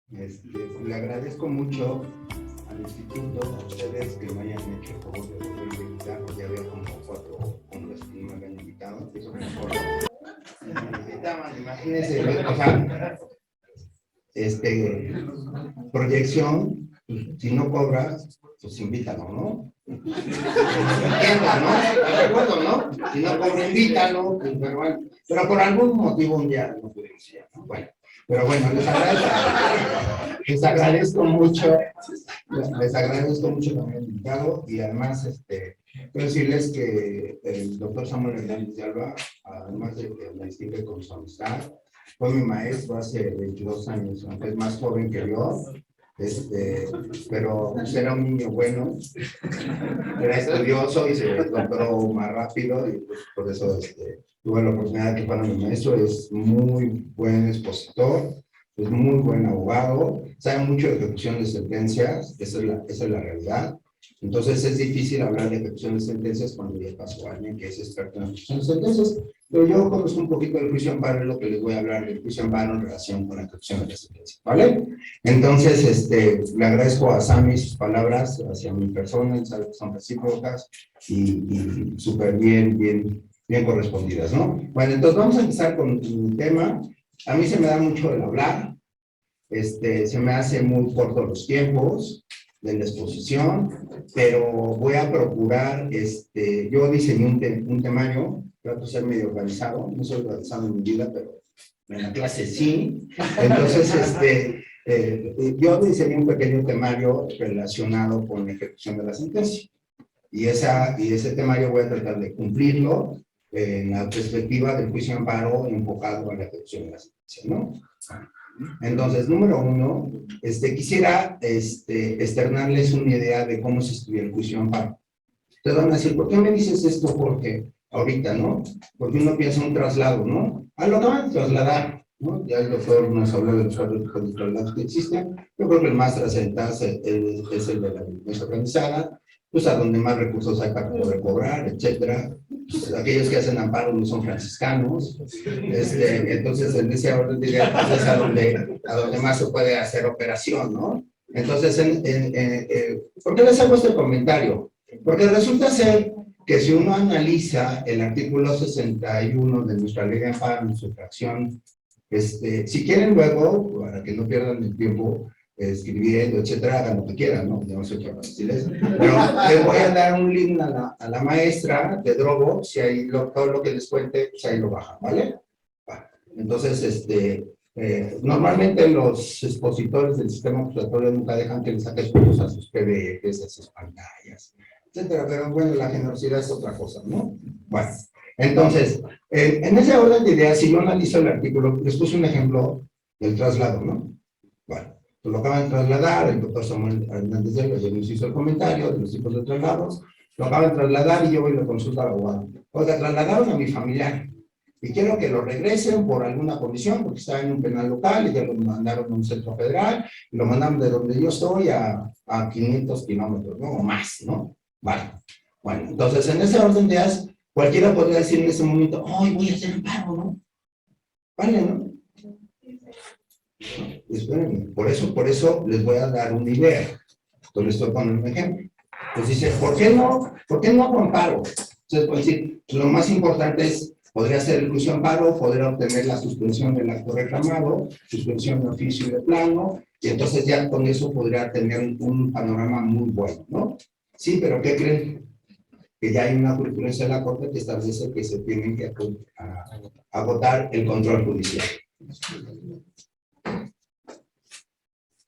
Le agradezco mucho al instituto, a ustedes que me hayan hecho el favor de volver a invitar. Ya había como 4 hombres que no me habían invitado. Eso me invitaban, imagínense, o sea, proyección, pues, si no cobras, pues invítalo, ¿no? Entiendo, ¿no? De acuerdo, ¿no? Si no cobra, invítalo, pues, pero bueno, pero por algún motivo un día no pudimos ir, ¿no? Bueno, pero bueno, les agradezco mucho que me hayan invitado y además, quiero decirles que el doctor Samuel Hernández de Alba, además de que me distingue con su amistad, fue mi maestro hace 22 años, aunque es más joven que yo, pero pues, era un niño bueno, era estudioso y se doctoró más rápido y pues, por eso tuve la oportunidad de que fuera mi maestro. Es muy buen expositor, es muy buen abogado, sabe mucho de ejecución de sentencias, esa es la realidad. Entonces es difícil hablar de ejecución de sentencias cuando ya pasó alguien que es experto en ejecución de sentencias, pero yo conozco un poquito del juicio amparo, es lo que les voy a hablar del juicio amparo en relación con la ejecución de la sentencia, ¿vale? Entonces, le agradezco a Sammy sus palabras hacia mi persona, sabe que son recíprocas y súper bien correspondidas, ¿no? Bueno, entonces vamos a empezar con mi tema. A mí se me da mucho el hablar, se me hace muy corto los tiempos de la exposición, pero voy a procurar, yo diseñé un temario, trato de ser medio organizado, no soy organizado en mi vida, pero en la clase sí. Entonces, yo diseñé un pequeño temario relacionado con la ejecución de la sentencia. Y ese temario voy a tratar de cumplirlo en la perspectiva del juicio amparo enfocado a la ejecución de la sentencia, ¿no? Entonces, número 1, quisiera externarles una idea de cómo se estudia el juicio amparo. Ustedes van a decir, ¿por qué me dices esto? Porque ahorita, ¿no? Porque uno piensa en un traslado, ¿no? Lo acaban de trasladar, ¿no? Ya el doctor nos habló de los traslados que existen. Yo creo que el más trascendental es el de la delincuencia organizada, pues a donde más recursos hay para poder cobrar, etcétera. Pues, aquellos que hacen amparo no son franciscanos. Entonces, en ese orden de ideas, pues, es a donde más se puede hacer operación, ¿no? Entonces, ¿por qué les hago este comentario? Porque resulta ser que si uno analiza el artículo 61 de nuestra ley de amparo en su fracción, si quieren luego, para que no pierdan el tiempo escribiendo, etcétera, hagan lo que quieran, ¿no? Ya no sé qué va a decirles. Pero les voy a dar un link a la maestra de Dropbox, si ahí todo lo que les cuente, pues ahí lo bajan, ¿vale? Entonces, normalmente los expositores del sistema acusatorio nunca dejan que les saques fotos a sus PDFs, a sus pantallas, etcétera, pero bueno, la generosidad es otra cosa, ¿no? Bueno, entonces, en ese orden de ideas, si yo analizo el artículo, les puse un ejemplo del traslado, ¿no? Bueno, pues lo acaban de trasladar, el doctor Samuel Hernández de Alba ya nos hizo el comentario de los tipos de traslados, lo acaban de trasladar y yo voy a la consulta al abogado. Oiga, trasladaron a mi familiar y quiero que lo regresen por alguna condición, porque estaba en un penal local y ya lo mandaron a un centro federal, y lo mandaron de donde yo estoy a 500 kilómetros, ¿no? O más, ¿no? Vale. Bueno, entonces en ese orden de ideas, cualquiera podría decir en ese momento, ¡ay, voy a hacer amparo!, ¿no? Vale, ¿no? Espérenme, por eso les voy a dar una idea. Entonces les estoy poniendo un ejemplo. Pues dice, ¿por qué no hago amparo? Entonces pueden decir, lo más importante es, podría ser el juicio amparo, poder obtener la suspensión del acto reclamado, suspensión de oficio y de plano, y entonces ya con eso podría tener un panorama muy bueno, ¿no? Sí, pero ¿qué creen? Que ya hay una jurisprudencia de la Corte que establece que se tienen que agotar el control judicial.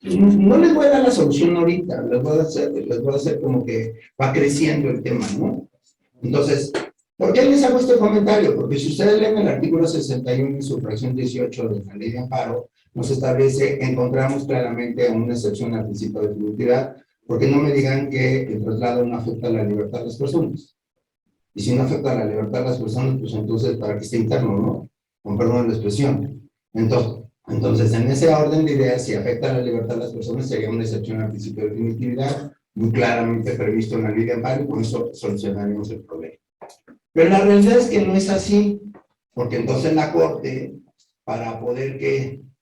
No les voy a dar la solución ahorita, les voy a hacer como que va creciendo el tema, ¿no? Entonces, ¿por qué les hago este comentario? Porque si ustedes leen el artículo 61 en su fracción 18 de la ley de amparo, nos establece, encontramos claramente una excepción al principio de definitividad, porque no me digan que el traslado no afecta a la libertad de las personas. Y si no afecta a la libertad de las personas, pues entonces, ¿para qué está interno, no? Con perdón de la expresión. Entonces, en ese orden de ideas, si afecta a la libertad de las personas, sería una excepción al principio de definitividad, muy claramente previsto en la ley de amparo, y con eso solucionaríamos el problema. Pero la realidad es que no es así, porque entonces la Corte, para poder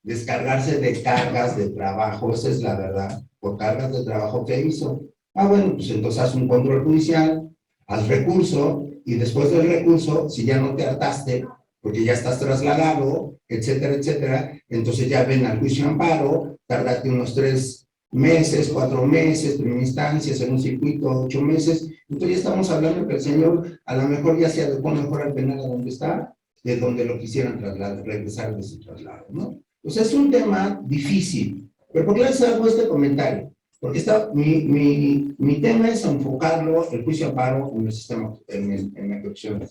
descargarse de cargas de trabajo, esa es la verdad, por cargas de trabajo que hizo. Ah, bueno, pues entonces haz un control judicial, haz recurso, y después del recurso, si ya no te hartaste, porque ya estás trasladado, etcétera, etcétera, entonces ya ven al juicio amparo, tárdate unos 3 meses, 4 meses, primera instancia, en un circuito, 8 meses, entonces ya estamos hablando que el señor a lo mejor ya se adecuó mejor al penal a donde está, de donde lo quisieran trasladar, regresar de su traslado, ¿no? Pues es un tema difícil, pero ¿por qué les hago este comentario? Porque mi tema es enfocarlo, el juicio amparo en el sistema, en la corrupción.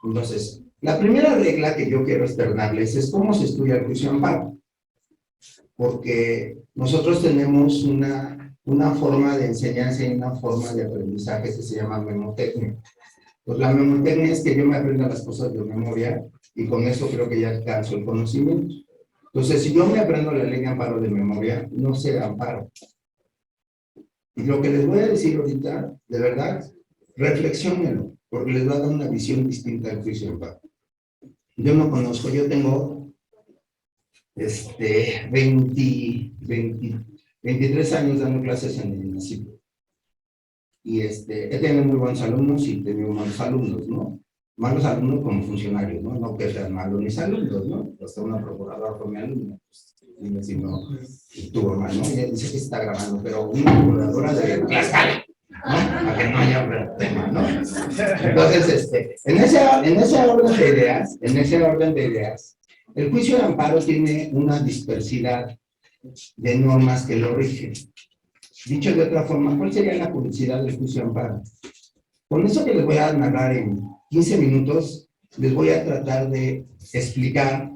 Entonces, la primera regla que yo quiero externarles es cómo se estudia el juicio amparo. Porque nosotros tenemos una forma de enseñanza y una forma de aprendizaje que se llama memotecnia. Pues la memotecnia es que yo me aprenda las cosas de memoria y con eso creo que ya alcanzo el conocimiento. Entonces, si yo me aprendo la ley de amparo de memoria, no sé amparo. Y lo que les voy a decir ahorita, de verdad, reflexionenlo, porque les va a dar una visión distinta del juicio de amparo. Yo no conozco, yo tengo 23 años dando clases en el municipio. Y he tenido muy buenos alumnos y he tenido malos alumnos, ¿no? Malos alumnos como funcionarios, ¿no? No que sean malos mis alumnos, ¿no? Hasta una procuradora fue mi alumna, pues, dime si no estuvo mal, ¿no? Ella dice que está grabando, pero una procuradora de Tlaxcala, ¿no? Para que no haya tema, ¿no? Entonces, en ese orden de ideas, el juicio de amparo tiene una dispersidad de normas que lo rigen. Dicho de otra forma, ¿cuál sería la publicidad del juicio de amparo? Con eso que les voy a narrar en 15 minutos, les voy a tratar de explicar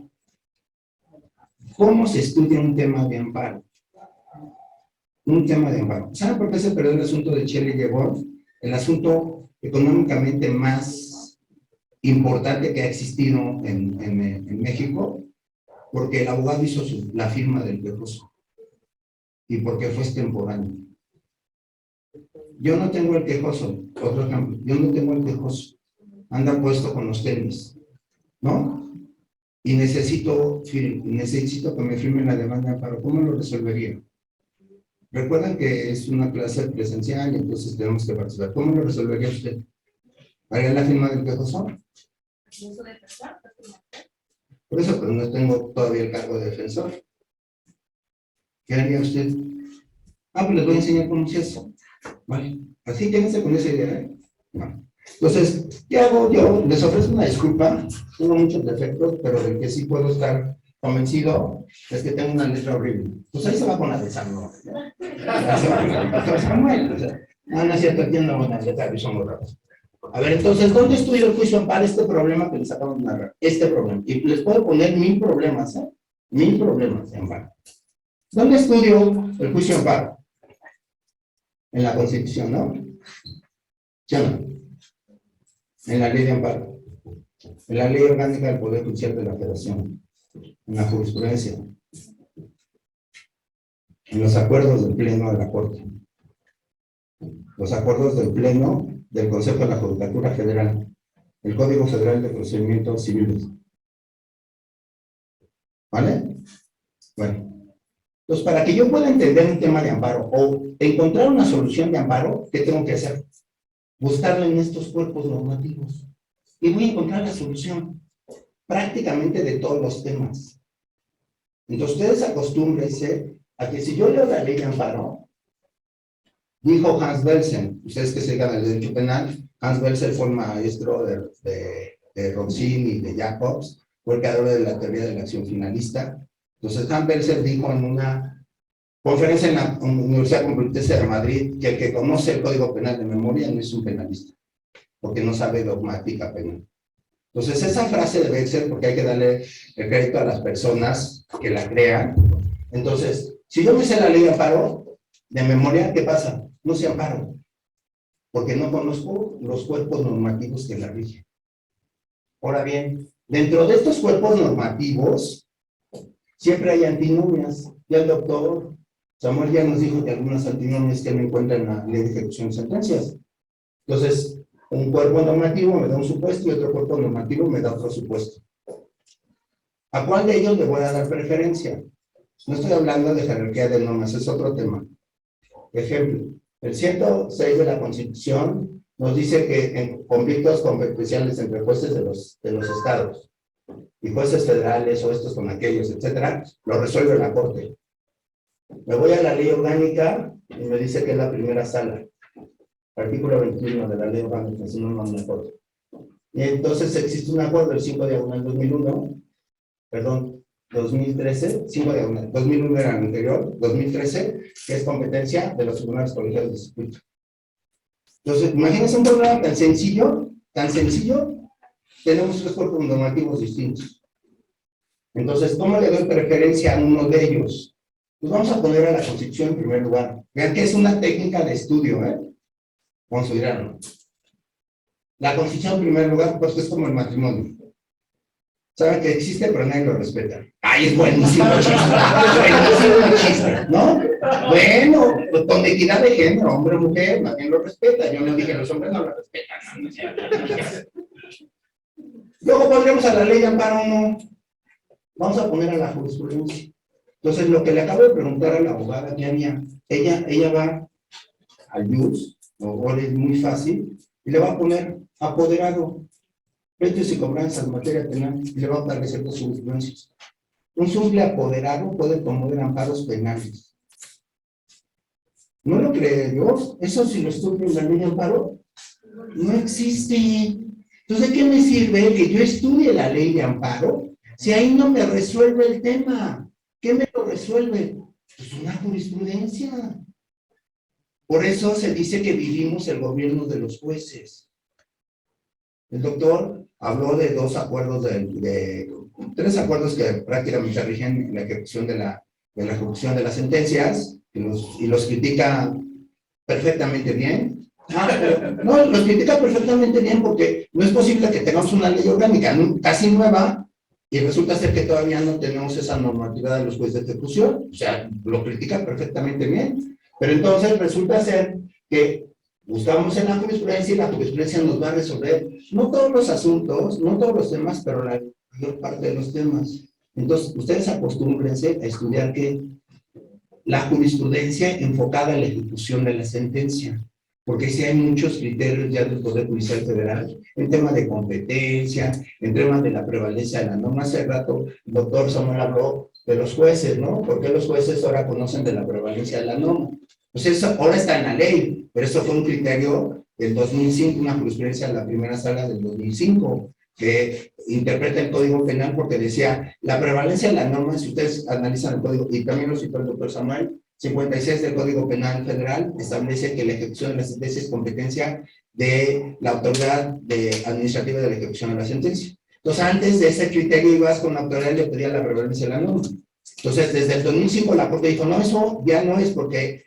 cómo se estudia un tema de amparo. Un tema de amparo. ¿Saben por qué se perdió el asunto de Shelley Yebor? El asunto económicamente más importante que ha existido en México, porque el abogado hizo la firma del quejoso y porque fue extemporáneo. Yo no tengo el quejoso, otro ejemplo, yo no tengo el quejoso, anda puesto con los tenis, ¿no? Y necesito que me firmen la demanda de amparo. ¿Cómo lo resolvería? Recuerdan que es una clase presencial y entonces tenemos que participar. ¿Cómo lo resolvería usted? ¿Haría la firma del quejoso? Por eso, pero no tengo todavía el cargo de defensor. ¿Qué haría usted? Ah, pues les voy a enseñar cómo se hace. Vale, así quédense con esa idea, ¿eh? No. Entonces, ¿qué hago yo? Les ofrezco una disculpa, tengo muchos defectos, pero del que sí puedo estar convencido es que tengo una letra horrible. Pues ahí se va con la de San ¿no? No es cierto, tiene una buena letra, y somos raros. A ver, entonces, ¿dónde estudio el juicio amparo? Este problema que les acabo de narrar, este problema. Y les puedo poner 1000 problemas, ¿eh? 1000 problemas en amparo. ¿Dónde estudio el juicio amparo? En la Constitución, ¿no? ¿Sí o no? En la ley de amparo, en la ley orgánica del Poder Judicial de la Federación, en la jurisprudencia, en los acuerdos del Pleno de la Corte, los acuerdos del Pleno del Consejo de la Judicatura Federal, el Código Federal de Procedimientos Civiles. ¿Vale? Bueno. Entonces, para que yo pueda entender un tema de amparo o encontrar una solución de amparo, ¿qué tengo que hacer? Buscarla en estos cuerpos normativos. Y voy a encontrar la solución prácticamente de todos los temas. Entonces, ustedes acostúmbrense a que si yo leo la ley de amparo, dijo Hans Belsen, ustedes que se dedican al derecho penal, Hans Belsen fue el maestro de Roncini y de Jacobs, fue el creador de la teoría de la acción finalista. Entonces, Hans Belsen dijo en una conferencia en la Universidad Complutense de Madrid que el que conoce el Código Penal de memoria no es un penalista, porque no sabe dogmática penal. Entonces, esa frase debe ser, porque hay que darle el crédito a las personas que la crean. Entonces, si yo me sé la ley de amparo de memoria, ¿qué pasa? No sé amparo, porque no conozco los cuerpos normativos que la rigen. Ahora bien, dentro de estos cuerpos normativos, siempre hay antinomias. Ya el doctor Samuel ya nos dijo que algunas antinomias que no encuentran en la ley de ejecución de sentencias. Entonces, un cuerpo normativo me da un supuesto y otro cuerpo normativo me da otro supuesto. ¿A cuál de ellos le voy a dar preferencia? No estoy hablando de jerarquía de normas, es otro tema. Ejemplo, el 106 de la Constitución nos dice que en conflictos competenciales entre jueces de los estados y jueces federales o estos con aquellos, etcétera, lo resuelve la Corte. Me voy a la ley orgánica y me dice que es la primera sala. Artículo 21 de la ley orgánica, si no me acuerdo. Y entonces existe un acuerdo el 5 de abril del 2001, perdón, 2013, 5 de abril, 2001 era el anterior, 2013, que es competencia de los tribunales colegiados de circuito. Entonces, imagínense un programa tan sencillo, tenemos tres cuerpos normativos distintos. Entonces, ¿cómo le doy preferencia a uno de ellos? Pues vamos a poner a la Constitución en primer lugar. Vean que es una técnica de estudio, ¿eh? Vamos a mirarlo. La Constitución en primer lugar, pues es como el matrimonio. Saben que existe, pero nadie lo respeta. ¡Ay, es buenísimo el chiste! ¡Buenísimo el chiste! ¿No? Bueno, pues con equidad de género, hombre o mujer, nadie lo respeta. Yo no dije, los hombres no lo respetan. Luego pondremos a la ley de amparo, no. Vamos a poner a la jurisprudencia. Entonces, lo que le acabo de preguntar a la abogada Diana, ella va al JUS, o es muy fácil, y le va a poner apoderado, precios y cobranzas en materia penal, y le va a dar ciertas jurisprudencias. Un simple apoderado puede promover amparos penales. ¿No lo cree Dios? Eso si lo estudio en la ley de amparo, no existe. Entonces, ¿de qué me sirve que yo estudie la ley de amparo si ahí no me resuelve el tema? ¿Qué me lo resuelve? Pues una jurisprudencia. Por eso se dice que vivimos el gobierno de los jueces. El doctor habló de dos acuerdos, tres acuerdos que prácticamente rigen la ejecución de la ejecución de las sentencias, y los critica perfectamente bien. No, los critica perfectamente bien porque no es posible que tengamos una ley orgánica casi nueva y resulta ser que todavía no tenemos esa normatividad de los jueces de ejecución. O sea, lo critica perfectamente bien. Pero entonces resulta ser que buscamos en la jurisprudencia y la jurisprudencia nos va a resolver no todos los asuntos, no todos los temas, pero la mayor parte de los temas. Entonces, ustedes acostúmbrense a estudiar que la jurisprudencia enfocada en la ejecución de la sentencia, porque sí hay muchos criterios ya del Poder Judicial Federal, en tema de competencia, en tema de la prevalencia de la norma. Hace rato el doctor Samuel habló de los jueces, ¿no? ¿Por qué los jueces ahora conocen de la prevalencia de la norma? Pues eso ahora está en la ley, pero eso fue un criterio del 2005, una jurisprudencia de la primera sala del 2005, que interpreta el Código Penal porque decía, la prevalencia de la norma, si ustedes analizan el Código, y también lo citó el doctor Samuel, 56 del Código Penal Federal establece que la ejecución de la sentencia es competencia de la autoridad administrativa de la ejecución de la sentencia. Entonces, antes de ese criterio ibas con la autoridad y le pedía la prevalencia de la norma. Entonces, desde el 2005 la Corte dijo, no, eso ya no es porque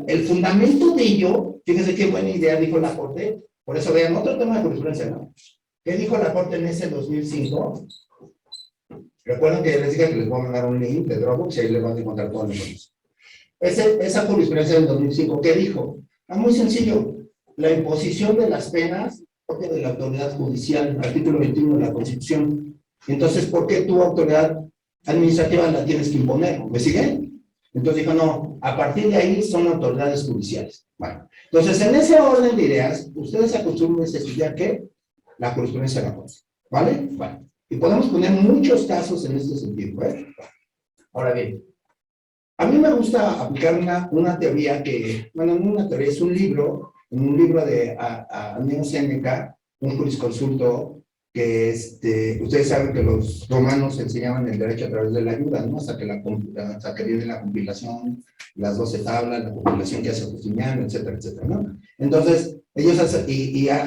el fundamento de ello, fíjense qué buena idea dijo la Corte, por eso vean otro tema de jurisprudencia, ¿no? ¿Qué dijo la Corte en ese 2005? Recuerden que ya les dije que les voy a mandar un link de Dropbox y ahí les van a encontrar toda la información. Esa jurisprudencia del 2005, ¿qué dijo? Muy sencillo, la imposición de las penas propia de la autoridad judicial, artículo 21 de la Constitución. Entonces, ¿por qué tu autoridad administrativa la tienes que imponer? ¿Me siguen? Entonces dijo, no, a partir de ahí son autoridades judiciales. Bueno, entonces en ese orden de ideas, ustedes acostumbran a estudiar ¿qué? La jurisprudencia de la Corte, ¿vale? Bueno, y podemos poner muchos casos en este sentido, ¿eh? Ahora bien, a mí me gusta aplicar una teoría que, bueno, no una teoría, es un libro de Neo Séneca, un jurisconsulto que ustedes saben que los romanos enseñaban el derecho a través de la ayuda, ¿no? Hasta que viene la compilación, las 12 tablas, la compilación que hace Justiniano, etcétera, etcétera, ¿no? Entonces, ellos hacen,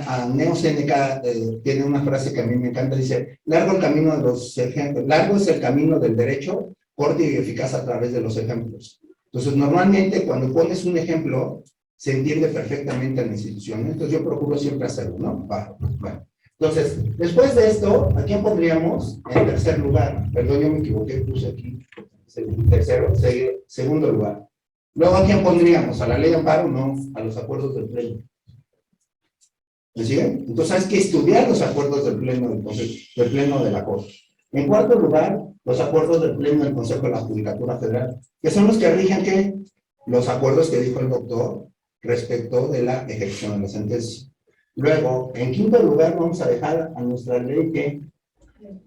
a Neo Séneca tiene una frase que a mí me encanta, dice, largo es el camino del derecho, corto y eficaz a través de los ejemplos. Entonces, normalmente cuando pones un ejemplo, se entiende perfectamente a la institución, ¿no? Entonces, yo procuro siempre hacerlo, ¿no? Bueno. Entonces, después de esto, ¿a quién pondríamos en tercer lugar? Perdón, yo me equivoqué, puse aquí segundo lugar. Luego, ¿a quién pondríamos? ¿A la ley de amparo? No, a los acuerdos del pleno. ¿Me siguen? Entonces, hay que estudiar los acuerdos del pleno de la Corte. En cuarto lugar, los acuerdos del Pleno del Consejo de la Judicatura Federal, que son los que rigen ¿qué? Los acuerdos que dijo el doctor respecto de la ejecución de la sentencia. Luego, en quinto lugar, vamos a dejar a nuestra ley que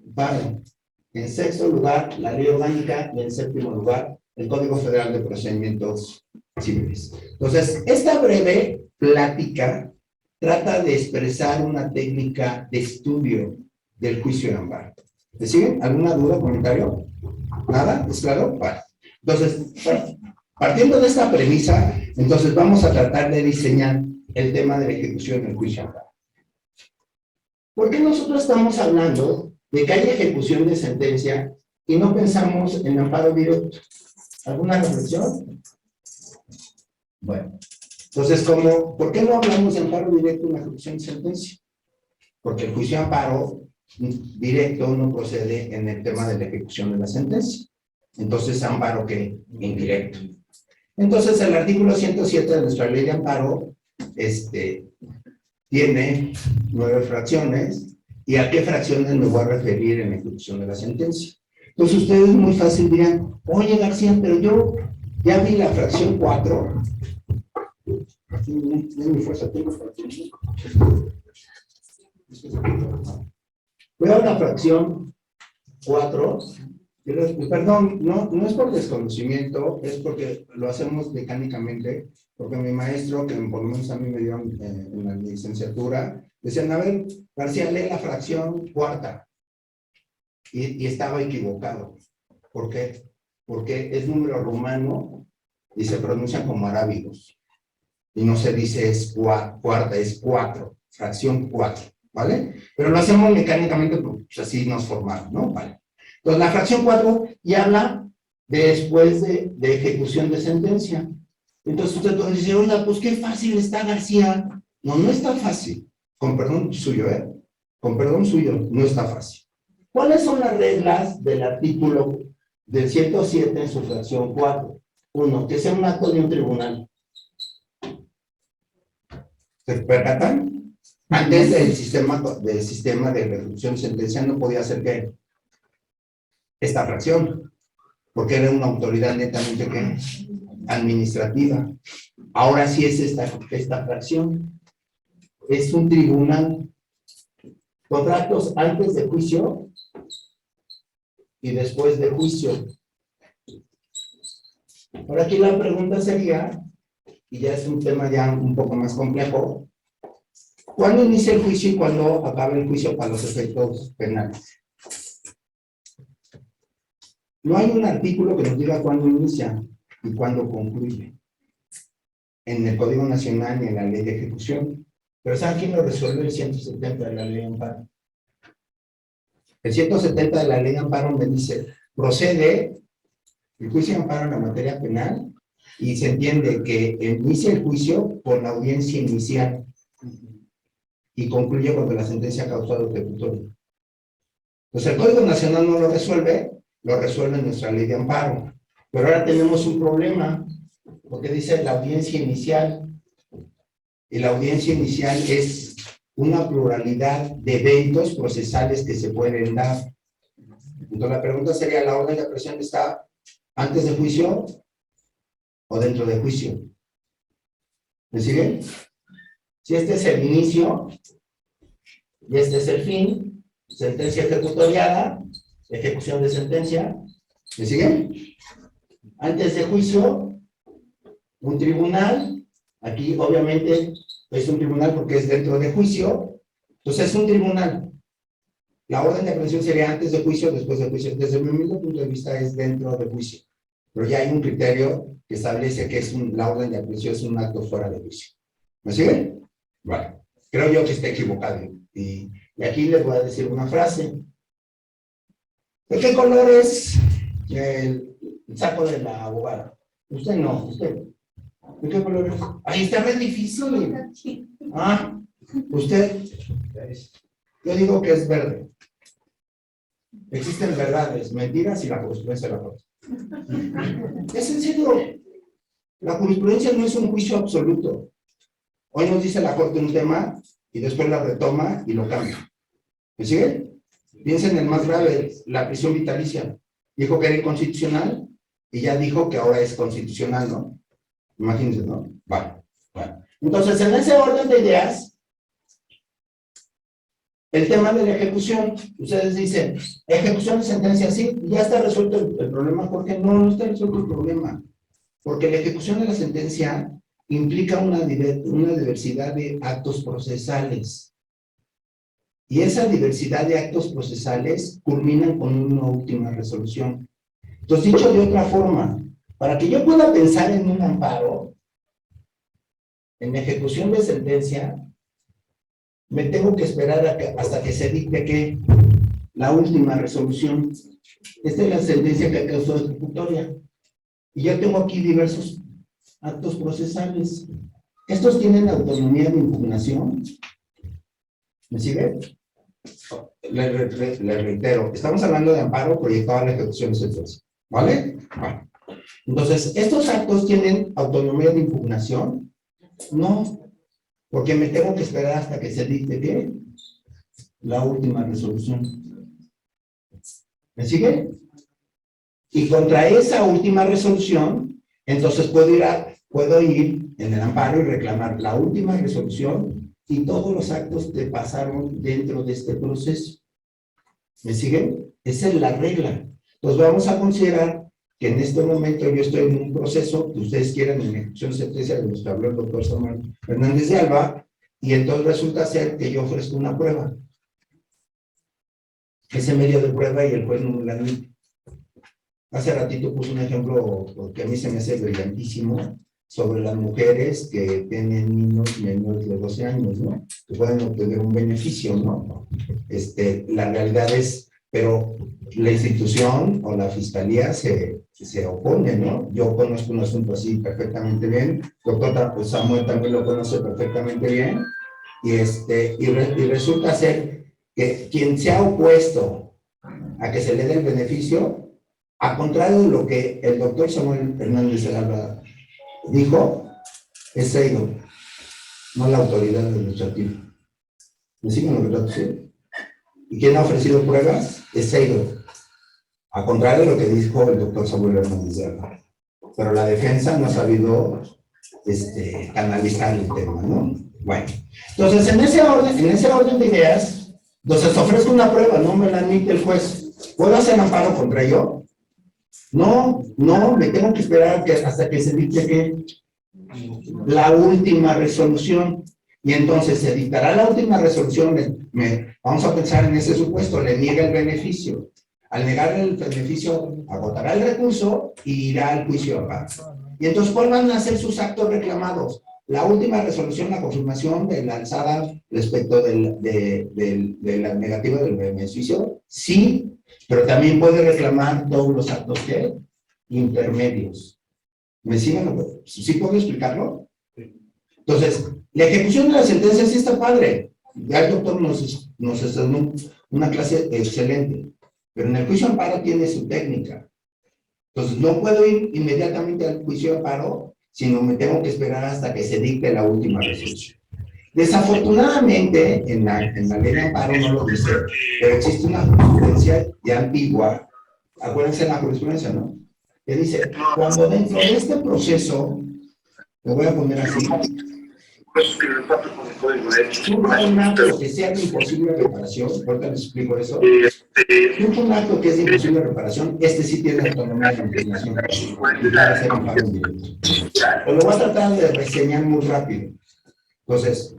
vale. En sexto lugar, la ley orgánica, y en séptimo lugar, el Código Federal de Procedimientos Civiles. Entonces, esta breve plática trata de expresar una técnica de estudio del juicio de amparo. ¿Me siguen? ¿Alguna duda, comentario? ¿Nada? ¿Es claro? Vale. Entonces, partiendo de esta premisa, entonces vamos a tratar de diseñar el tema de la ejecución del juicio de amparo. ¿Por qué nosotros estamos hablando de que hay ejecución de sentencia y no pensamos en amparo directo? ¿Alguna reflexión? Bueno, entonces, ¿por qué no hablamos de amparo directo en la ejecución de sentencia? Porque el juicio de amparo directo no procede en el tema de la ejecución de la sentencia. Entonces, amparo ¿qué? Indirecto. Entonces, el artículo 107 de nuestra ley de amparo tiene 9 fracciones. ¿Y a qué fracciones me voy a referir en la ejecución de la sentencia? Entonces, ustedes muy fácil dirán, oye, García, pero yo ya vi la fracción 4. Mi fuerza, tengo fracción 5. Veo la fracción 4. Perdón, no es por desconocimiento, es porque lo hacemos mecánicamente, porque mi maestro, que por lo menos a mí me dio en la licenciatura, decían, a ver, García, lee la fracción 4. Y estaba equivocado. ¿Por qué? Porque es número romano y se pronuncia como arábigos. Y no se dice es cuarta, es 4, fracción 4, ¿vale? Pero lo hacemos mecánicamente, pues así nos formaron, ¿no? Vale. Entonces, la fracción 4 y habla después de ejecución de sentencia. Entonces, usted dice, oiga, pues qué fácil está, García. No, no está fácil. Con perdón suyo, ¿eh? Con perdón suyo, no está fácil. ¿Cuáles son las reglas del artículo del 107 en su fracción 4? 1, que sea un acto de un tribunal. ¿Se percatan? Antes del sistema de ejecución de sentencia no podía ser que esta fracción, porque era una autoridad netamente que administrativa. Ahora sí es esta fracción. Es un tribunal. Contratos antes de juicio y después de juicio. Ahora aquí la pregunta sería, y ya es un tema ya un poco más complejo, ¿cuándo inicia el juicio y cuándo acaba el juicio para los efectos penales? No hay un artículo que nos diga cuándo inicia y cuándo concluye en el Código Nacional ni en la Ley de Ejecución. Pero ¿saben quién lo resuelve? El 170 de la Ley de Amparo. El 170 de la Ley de Amparo me dice, procede el juicio de amparo en la materia penal y se entiende que inicia el juicio por la audiencia inicial y concluye cuando la sentencia ha causado ejecutorio. Entonces, el Código Nacional no lo resuelve nuestra Ley de Amparo. Pero ahora tenemos un problema, porque dice la audiencia inicial. Y la audiencia inicial es una pluralidad de eventos procesales que se pueden dar. Entonces, la pregunta sería, ¿la orden de aprehensión está antes de juicio o dentro de juicio? ¿Me siguen? Si este es el inicio y este es el fin, sentencia ejecutoriada, ejecución de sentencia, ¿me siguen? Antes de juicio, un tribunal, aquí obviamente es un tribunal porque es dentro de juicio, entonces es un tribunal. La orden de aprehensión sería antes de juicio o después de juicio. Desde mi mismo punto de vista es dentro de juicio, pero ya hay un criterio que establece que la orden de aprehensión es un acto fuera de juicio. ¿Me siguen? Bueno, creo yo que está equivocado. Y aquí les voy a decir una frase. ¿De qué color es el saco de la abogada? Usted no, usted. ¿De qué color es? Ahí está re difícil. Ah, usted. Yo digo que es verde. Existen verdades, mentiras y la jurisprudencia de la corte. Es en serio. La jurisprudencia no es un juicio absoluto. Hoy nos dice la corte un tema y después la retoma y lo cambia. ¿Me siguen? Piensen en el más grave, la prisión vitalicia. dijo que era inconstitucional y ya dijo que ahora es constitucional, ¿no? Imagínense, ¿no? Bueno. Entonces, en ese orden de ideas, el tema de la ejecución, ustedes dicen, ejecución de sentencia, sí, ya está resuelto el problema. ¿Por qué? No está resuelto el problema. Porque la ejecución de la sentencia implica una diversidad de actos procesales. Y esa diversidad de actos procesales culminan con una última resolución. Entonces, dicho de otra forma, para que yo pueda pensar en un amparo, en ejecución de sentencia, me tengo que esperar hasta que se dicte que la última resolución. Esta es la sentencia que causó ejecutoria. Y yo tengo aquí diversos actos procesales. ¿Estos tienen autonomía de impugnación? ¿Me sigue? Le reitero, estamos hablando de amparo proyectado a la ejecución de sentencia. ¿Vale? Bueno. Entonces, ¿estos actos tienen autonomía de impugnación? No, porque me tengo que esperar hasta que se dicte ¿qué? La última resolución. ¿Me sigue? Y contra esa última resolución, entonces puedo ir en el amparo y reclamar la última resolución y todos los actos que pasaron dentro de este proceso. ¿Me siguen? Esa es la regla. Entonces vamos a considerar que en este momento yo estoy en un proceso que ustedes quieran en ejecución de sentencia de los que habló el doctor Samuel Hernández de Alba, y entonces resulta ser que yo ofrezco una prueba. Ese medio de prueba y el juez no me la admite. Hace ratito puse un ejemplo que a mí se me hace brillantísimo sobre las mujeres que tienen niños menores de 12 años, ¿no? Que pueden obtener un beneficio, ¿no? La realidad es, pero la institución o la fiscalía se opone, ¿no? Yo conozco un asunto así perfectamente bien, doctor Samuel también lo conoce perfectamente bien, y resulta ser que quien se ha opuesto a que se le dé el beneficio, a contrario de lo que el doctor Samuel Hernández de Alba dijo, es Seidor, no la autoridad administrativa. ¿Me siguen lo que trato de decir? ¿Y quién ha ofrecido pruebas? Es Seidor. A contrario de lo que dijo el doctor Samuel Hernández de Alba. Pero la defensa no ha sabido canalizar el tema, ¿no? Bueno, entonces en ese orden de ideas, entonces ofrezco una prueba, no me la admite el juez. ¿Puedo hacer amparo contra ello? No, me tengo que esperar hasta que se dicte la última resolución. Y entonces se dictará la última resolución, vamos a pensar en ese supuesto, le niega el beneficio. Al negar el beneficio, agotará el recurso y irá al juicio aparte. Y entonces, ¿cuáles van a ser sus actos reclamados? La última resolución, la confirmación de la alzada respecto de la negativa del beneficio, sí, pero también puede reclamar todos los actos intermedios. ¿Me siguen? ¿Sí puedo explicarlo? Entonces, la ejecución de la sentencia sí está padre. Ya el doctor nos está dando una clase excelente, pero en el juicio de amparo tiene su técnica. Entonces, no puedo ir inmediatamente al juicio de amparo, sino me tengo que esperar hasta que se dicte la última resolución. Desafortunadamente, en la ley de amparo no lo dice, pero existe una jurisprudencia ya antigua, acuérdense de la jurisprudencia, ¿no? Que dice, cuando dentro de este proceso, lo voy a poner así, un acto que sea de imposible reparación, ahorita les explico eso, un acto que es de imposible reparación, sí tiene autonomía de impugnación y puede hacer amparo en directo. Pero lo voy a tratar de reseñar muy rápido. Entonces,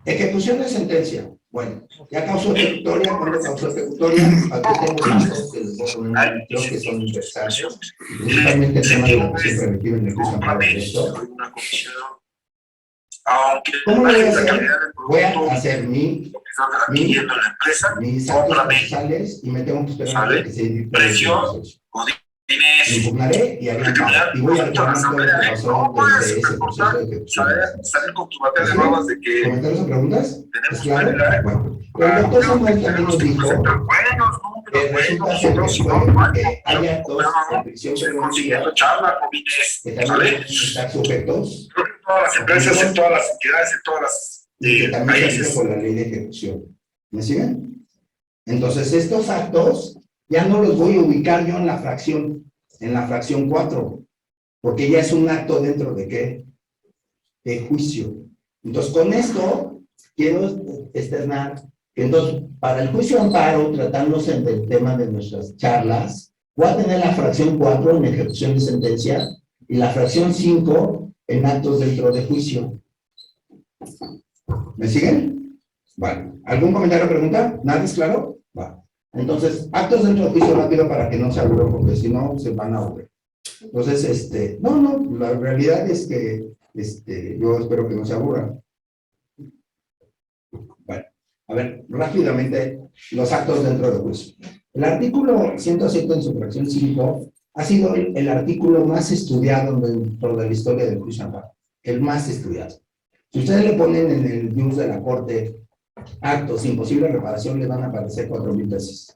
ejecución de sentencia. Bueno, ya causó ejecutoria, cuando causó ejecutoria, aquí tengo datos que les voy a poner, creo que son interesantes, principalmente el tema de la prisión preventiva en el juicio amparo directo. ¿Cómo lo voy a hacer? Voy a hacer mis actos procesales y me tengo que esperar a que se dicte el proceso. Me impugnaré y haré amparo. Y voy a reclamar todo lo que pasó desde ese proceso de ejecución. ¿Comentarios o preguntas? ¿Es claro? Bueno, el doctor Samuel también nos dijo que resulta ser que hay actos de prisión preventiva que también están sujetos todas las empresas, en todas las entidades, en todas las y que también se países. por la ley de ejecución. ¿Me siguen? Entonces, estos actos ya no los voy a ubicar yo en la fracción 4, porque ya es un acto dentro de ¿qué? De juicio. Entonces, con esto, quiero externar que entonces, para el juicio amparo, tratándose del tema de nuestras charlas, voy a tener la fracción 4 en ejecución de sentencia y la fracción 5 en actos dentro de juicio. ¿Me siguen? Vale. ¿Algún comentario o pregunta? ¿Nada es claro? Vale. Entonces, actos dentro de juicio rápido para que no se aburran, porque si no, se van a aburrir. Entonces, no, la realidad es que yo espero que no se aburran. Bueno, a ver, rápidamente, los actos dentro de juicio. El artículo 107 en su fracción 5 ha sido el artículo más estudiado dentro de la historia del juicio amparo, el más estudiado. Si ustedes le ponen en el news de la Corte actos sin posible reparación, le van a aparecer 4,000 veces.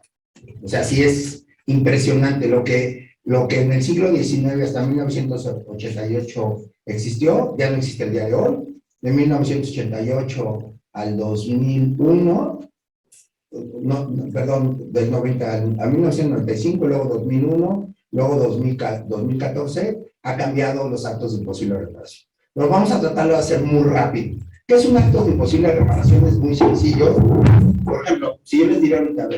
O sea, sí es impresionante lo que en el siglo XIX hasta 1988 existió, ya no existe el día de hoy. De 1988 al 2001, perdón, del 90 a 1995, luego 2001, luego 2014, ha cambiado los actos de imposible reparación. Pero vamos a tratarlo de hacer muy rápido. ¿Qué es un acto de imposible reparación? Es muy sencillo. Por ejemplo, si yo les diría ahorita,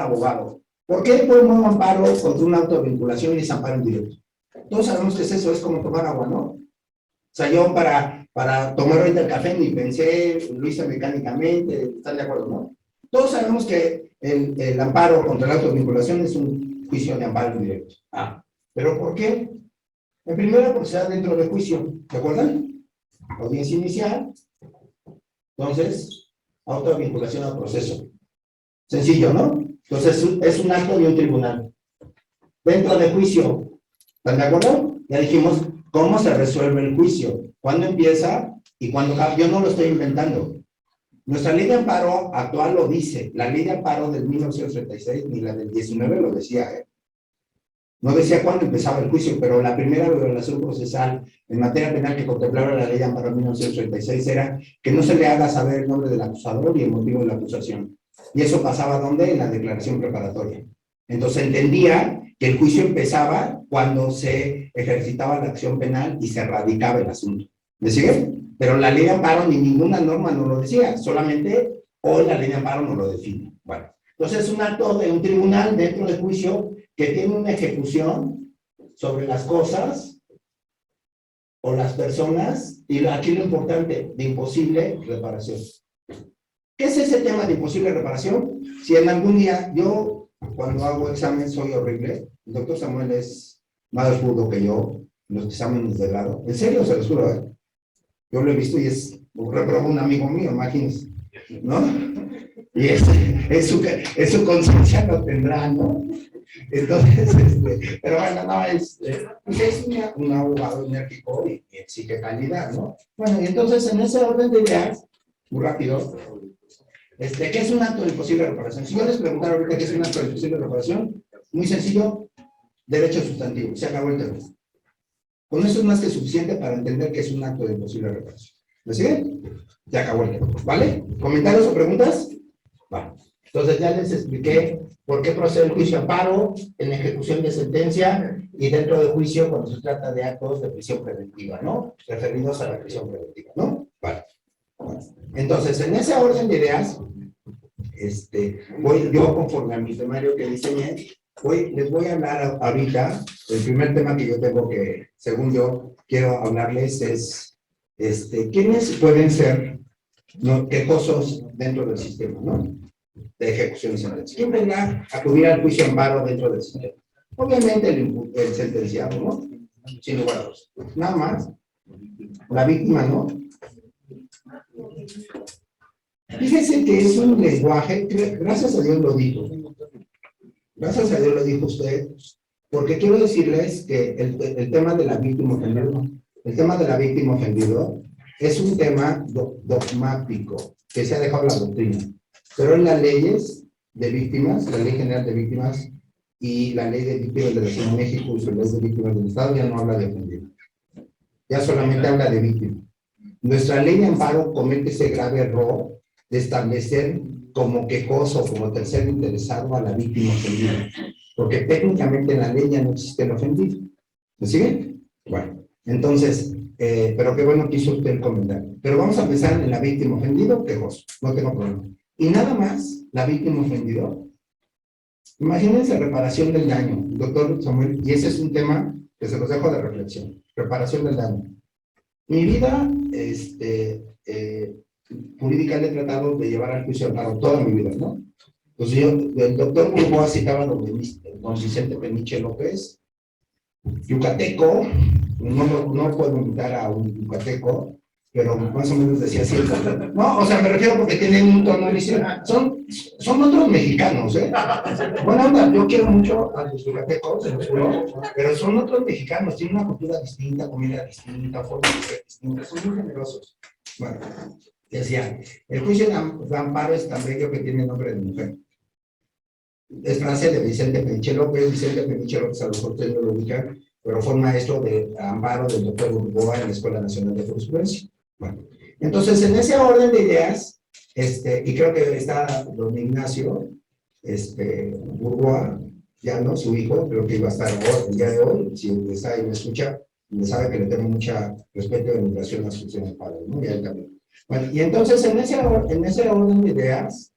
abogado, ¿por qué pongo un amparo contra un auto de vinculación y desamparo indirecto? Todos sabemos que eso es como tomar agua, ¿no? O sea, yo para tomar ahorita el café ni pensé, lo hice mecánicamente, ¿están de acuerdo, no? Todos sabemos que el amparo contra el auto de vinculación es un juicio de amparo indirecto. ¿Pero por qué? En primera, porque se da dentro del juicio, ¿de acuerdo? Audiencia inicial, entonces, auto de vinculación al proceso. Sencillo, ¿no? Entonces, es un acto de un tribunal. Dentro del juicio, ¿están de acuerdo? Ya dijimos cómo se resuelve el juicio, cuándo empieza y cuándo acaba. Yo no lo estoy inventando. Nuestra ley de amparo actual lo dice. La ley de amparo del 1936 ni la del 19 lo decía, ¿eh? No decía cuándo empezaba el juicio, pero la primera violación procesal en materia penal que contemplaba la ley de amparo de 1936 era que no se le haga saber el nombre del acusador y el motivo de la acusación. Y eso pasaba ¿dónde? En la declaración preparatoria. Entonces entendía que el juicio empezaba cuando se ejercitaba la acción penal y se radicaba el asunto. ¿Me siguen? Pero la ley de amparo ni ninguna norma no lo decía, solamente hoy la ley de amparo no lo define. Bueno, entonces es un acto de un tribunal dentro del juicio que tiene una ejecución sobre las cosas o las personas, y aquí lo importante, de imposible reparación. ¿Qué es ese tema de imposible reparación? Si en algún día, yo cuando hago examen soy horrible, el doctor Samuel es más rudo que yo, los exámenes de lado, en serio se los juro, ¿eh? Yo lo he visto y reprobó un amigo mío, imagínense, ¿no? Y es su conciencia lo tendrá, ¿no? Entonces, pero bueno, no, es un abogado enérgico y exige calidad, ¿no? Bueno, y entonces en ese orden de ideas, muy rápido, ¿qué es un acto de imposible reparación? Si yo les preguntara ahorita qué es un acto de imposible reparación, muy sencillo, derecho sustantivo, se acabó el tema. Con eso es más que suficiente para entender que es un acto de imposible reparación. ¿Me siguen? Ya acabó el tema, ¿vale? ¿Comentarios o preguntas? Vale. Entonces ya les expliqué por qué procede el juicio amparo en ejecución de sentencia y dentro del juicio cuando se trata de actos de prisión preventiva, ¿no? Referidos a la prisión preventiva, ¿no? Vale. Entonces, en ese orden de ideas, yo conforme a mi temario que diseñé, les voy a hablar ahorita, el primer tema que yo tengo que, según yo, quiero hablarles es, ¿quiénes pueden ser quejosos dentro del sistema, ¿no? De ejecución de sentencia. ¿Quién vendrá a acudir al juicio amparo dentro del sistema? Obviamente el sentenciado, ¿no? Sin lugar a dudas. Nada más. La víctima, ¿no? Fíjense que es un lenguaje, gracias a Dios lo dijo. Gracias a Dios lo dijo usted, porque quiero decirles que el tema de la víctima ofendido, es un tema dogmático que se ha dejado la doctrina. Pero en las leyes de víctimas, la Ley General de Víctimas y la Ley de Víctimas de la Ciudad de México y su Ley de Víctimas del Estado ya no habla de ofendido. Ya solamente habla de víctima. Nuestra ley de amparo comete ese grave error de establecer como quejoso, como tercero interesado a la víctima ofendida, porque técnicamente en la ley ya no existe el ofendido. ¿Me sigue? Bueno, entonces, pero qué bueno que hizo usted el comentario. Pero vamos a empezar en la víctima ofendido, quejoso, no tengo problema. Y nada más, la víctima ofendido, imagínense reparación del daño, doctor Samuel, y ese es un tema que se los dejo de reflexión, reparación del daño. Mi vida, jurídica le he tratado de llevar al juicio amparo toda mi vida, ¿no? Pues yo, el doctor Burgoa citaba a don Vicente Peniche López, yucateco, no puedo invitar a un yucateco, pero más o menos decía así. No, o sea, me refiero porque tienen un tono adicional. Son otros mexicanos, ¿eh? Bueno, onda, yo quiero mucho a los yucatecos, se los juro, pero son otros mexicanos, tienen una cultura distinta, comida distinta, forma de ser distinta, son muy generosos. Bueno, decía, el juicio de amparo es tan bello que tiene nombre de mujer. Es frase de Vicente Peniche López. Vicente Peniche López, a lo mejor ustedes no lo ubican, pero fue maestro de amparo del doctor Burgoa en la Escuela Nacional de Jurisprudencia. Bueno, entonces en ese orden de ideas, y creo que está don Ignacio Burgoa, ya no, su hijo, creo que iba a estar el día de hoy, si está ahí me escucha, me sabe que le tengo mucha respeto y admiración a sus padres, ¿no? Y a él también. Bueno, y entonces en ese orden de ideas,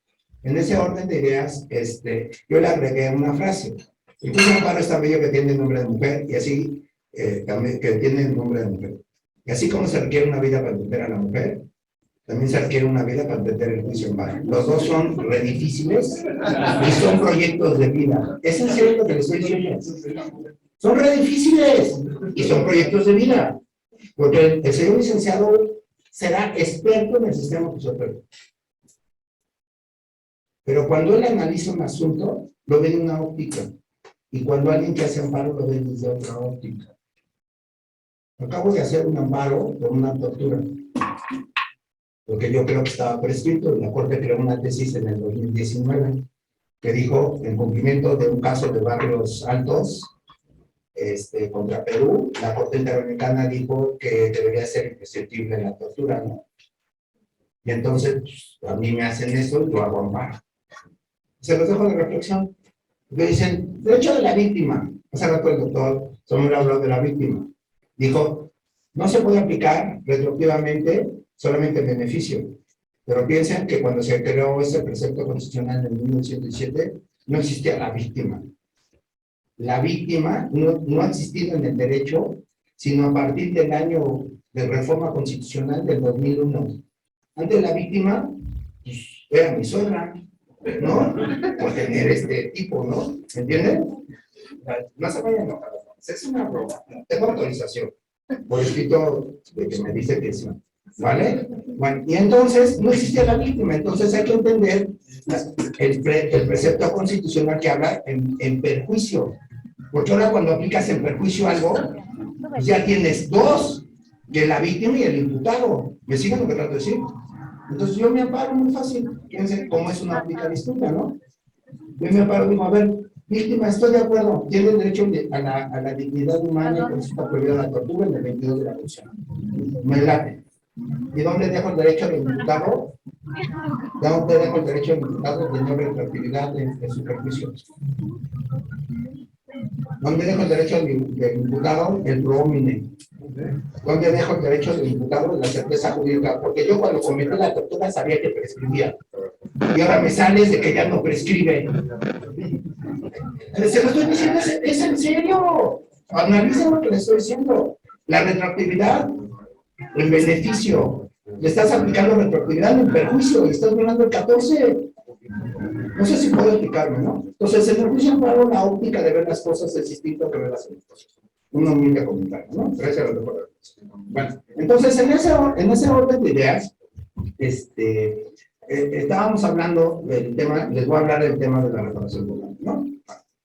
yo le agregué una frase. El juicio de amparo es tan bello que tiene el nombre de mujer, y así, también que tiene el nombre de mujer. Y así como se requiere una vida para entender a la mujer, también se requiere una vida para entender el juicio de amparo. Los dos son re difíciles y son proyectos de vida. ¿Es en serio lo que les estoy diciendo? Son re difíciles y son proyectos de vida. Porque el señor licenciado será experto en el sistema acusatorio. Pero cuando él analiza un asunto, lo ve en una óptica. Y cuando alguien que hace amparo lo ve desde otra óptica. Acabo de hacer un amparo por una tortura. Porque yo creo que estaba prescrito. La Corte creó una tesis en el 2019 que dijo, en cumplimiento de un caso de Barrios Altos, contra Perú, la Corte Interamericana dijo que debería ser imprescriptible la tortura, ¿no? Y entonces, pues, a mí me hacen eso y yo hago amparo. Se los dejo de reflexión. Me dicen, derecho de la víctima. Hace rato el doctor Samuel habló de la víctima. Dijo, no se puede aplicar retroactivamente solamente en beneficio. Pero piensen que cuando se creó ese precepto constitucional en 1907, no existía la víctima. La víctima no ha existido en el derecho, sino a partir del año de reforma constitucional del 2001. Antes la víctima, pues, era mi suegra, ¿no? Por tener este tipo, ¿no? ¿Entienden? No se vayan a enojar. Es una broma. Tengo autorización por escrito de que me dice que sí. ¿Vale? Bueno, y entonces no existía la víctima. Entonces hay que entender el precepto constitucional que habla en perjuicio. Porque ahora cuando aplicas en perjuicio algo, pues ya tienes dos, que la víctima y el imputado. ¿Me siguen lo que trato de decir? Entonces yo me amparo muy fácil. Fíjense cómo es una aplica distinta, ¿no? Yo me amparo, digo, a ver, víctima, estoy de acuerdo, tiene el derecho a la dignidad humana y consulta prohibida a la tortura en el 22 de la Constitución. Me late. ¿Y dónde dejo el derecho del imputado? ¿Dónde dejo el derecho del imputado de no retroactividad de su perjuicio? ¿Dónde dejo el derecho del imputado el pro homine? ¿Dónde dejo el derecho del imputado de la certeza jurídica? Porque yo cuando cometí la tortura sabía que prescribía. Y ahora me sales de que ya no prescribe. Se lo estoy diciendo, es en serio. Analicen lo que les estoy diciendo. La retroactividad en beneficio. Le estás aplicando retroactividad en perjuicio y estás violando el 14. No sé si puedo explicarme, ¿no? Entonces, en el juicio de amparo, la óptica de ver las cosas es distinta de ver las cosas. Un humilde comentario, ¿no? Gracias a los doctores. Bueno, entonces, en ese orden de ideas, estábamos hablando del tema, les voy a hablar del tema de la reparación del daño, ¿no?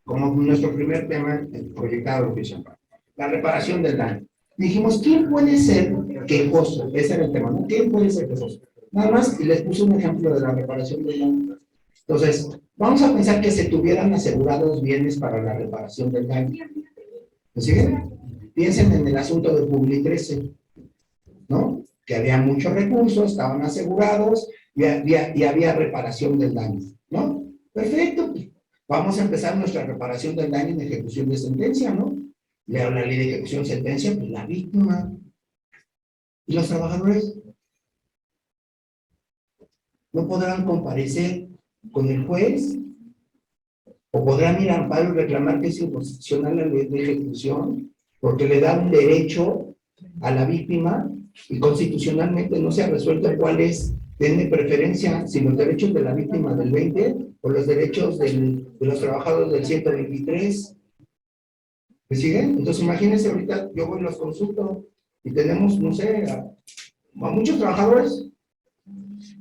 Como nuestro primer tema proyectado en el juicio de amparo. La reparación del daño. Dijimos, ¿quién puede ser quejoso? Ese era el tema, ¿no? ¿Quién puede ser quejoso? Nada más, y les puse un ejemplo de la reparación del daño. Entonces, vamos a pensar que se tuvieran asegurados bienes para la reparación del daño. ¿Me siguen? Piensen en el asunto de Publi 13, ¿no? que había muchos recursos, estaban asegurados y había reparación del daño, ¿no? Perfecto, vamos a empezar nuestra reparación del daño en ejecución de sentencia, ¿no? La ley de ejecución de sentencia, pues la víctima. ¿Y los trabajadores? ¿No podrán comparecer con el juez? ¿O podrán ir a amparo y reclamar que es inconstitucional la ley de ejecución? Porque le da un derecho a la víctima y constitucionalmente no se ha resuelto cuál es, tiene preferencia, si los derechos de la víctima del 20 o los derechos de los trabajadores del 123. ¿Me siguen? Entonces imagínense ahorita, yo voy y los consulto y tenemos, no sé, a muchos trabajadores.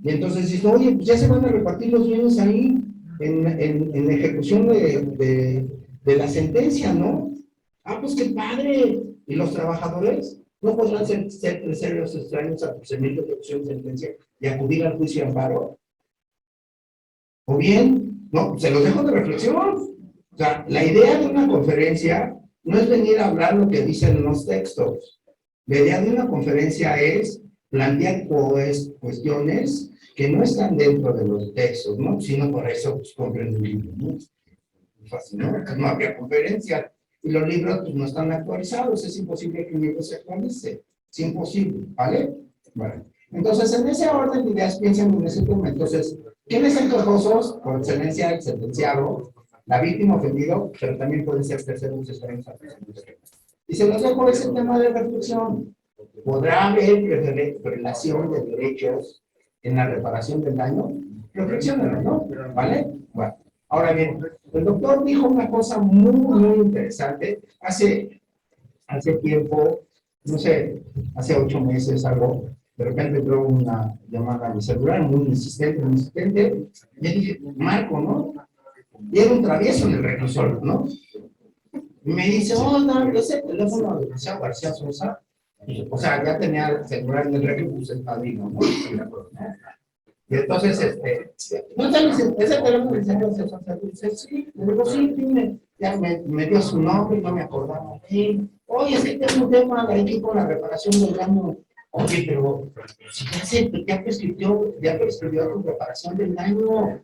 Y entonces dice, oye, pues ya se van a repartir los bienes ahí en ejecución de la sentencia, ¿no? Ah, pues qué padre. ¿Y los trabajadores? ¿No podrán ser terceros extraños al procedimiento de ejecución de sentencia y acudir al juicio de amparo? O bien, no, se los dejo de reflexión. O sea, la idea de una conferencia no es venir a hablar lo que dicen los textos. La idea de una conferencia es plantear cuestiones que no están dentro de los textos, ¿no? Sino por eso, pues, compren un libro, ¿no? Fácil, ¿no? No habría conferencia. Y los libros, pues, no están actualizados. Es imposible que un libro se actualice. Es imposible, ¿vale? Bueno. Entonces, en ese orden de ideas, piensen en ese tema. Entonces, ¿quiénes son torjosos? Por excelencia, el sentenciado, la víctima ofendido, pero también pueden ser terceros extraños. Y se los dejo ese tema de reflexión. ¿Podrá haber relación de derechos en la reparación del daño? Reflexionenlo, ¿no? ¿Vale? Bueno, ahora bien, el doctor dijo una cosa muy, muy interesante. Hace tiempo, no sé, hace 8 meses, algo, de repente entró una llamada a mi celular, muy insistente, y yo dije, Marco, ¿no? Y era un travieso en el reclusorio, ¿no? Y me dice, oh, no, ese teléfono de García Sosa, o sea, ya tenía el celular en el reclusorio, pues el padrino, ¿no? Y entonces, no sabes, ese teléfono de García Sosa, dice, sí, le digo, sí, dime, ya me dio su nombre y no me acordaba. Sí. Oye, es que tengo un tema de aquí con la reparación del daño. Oye, pero si ya prescribió tu reparación del daño.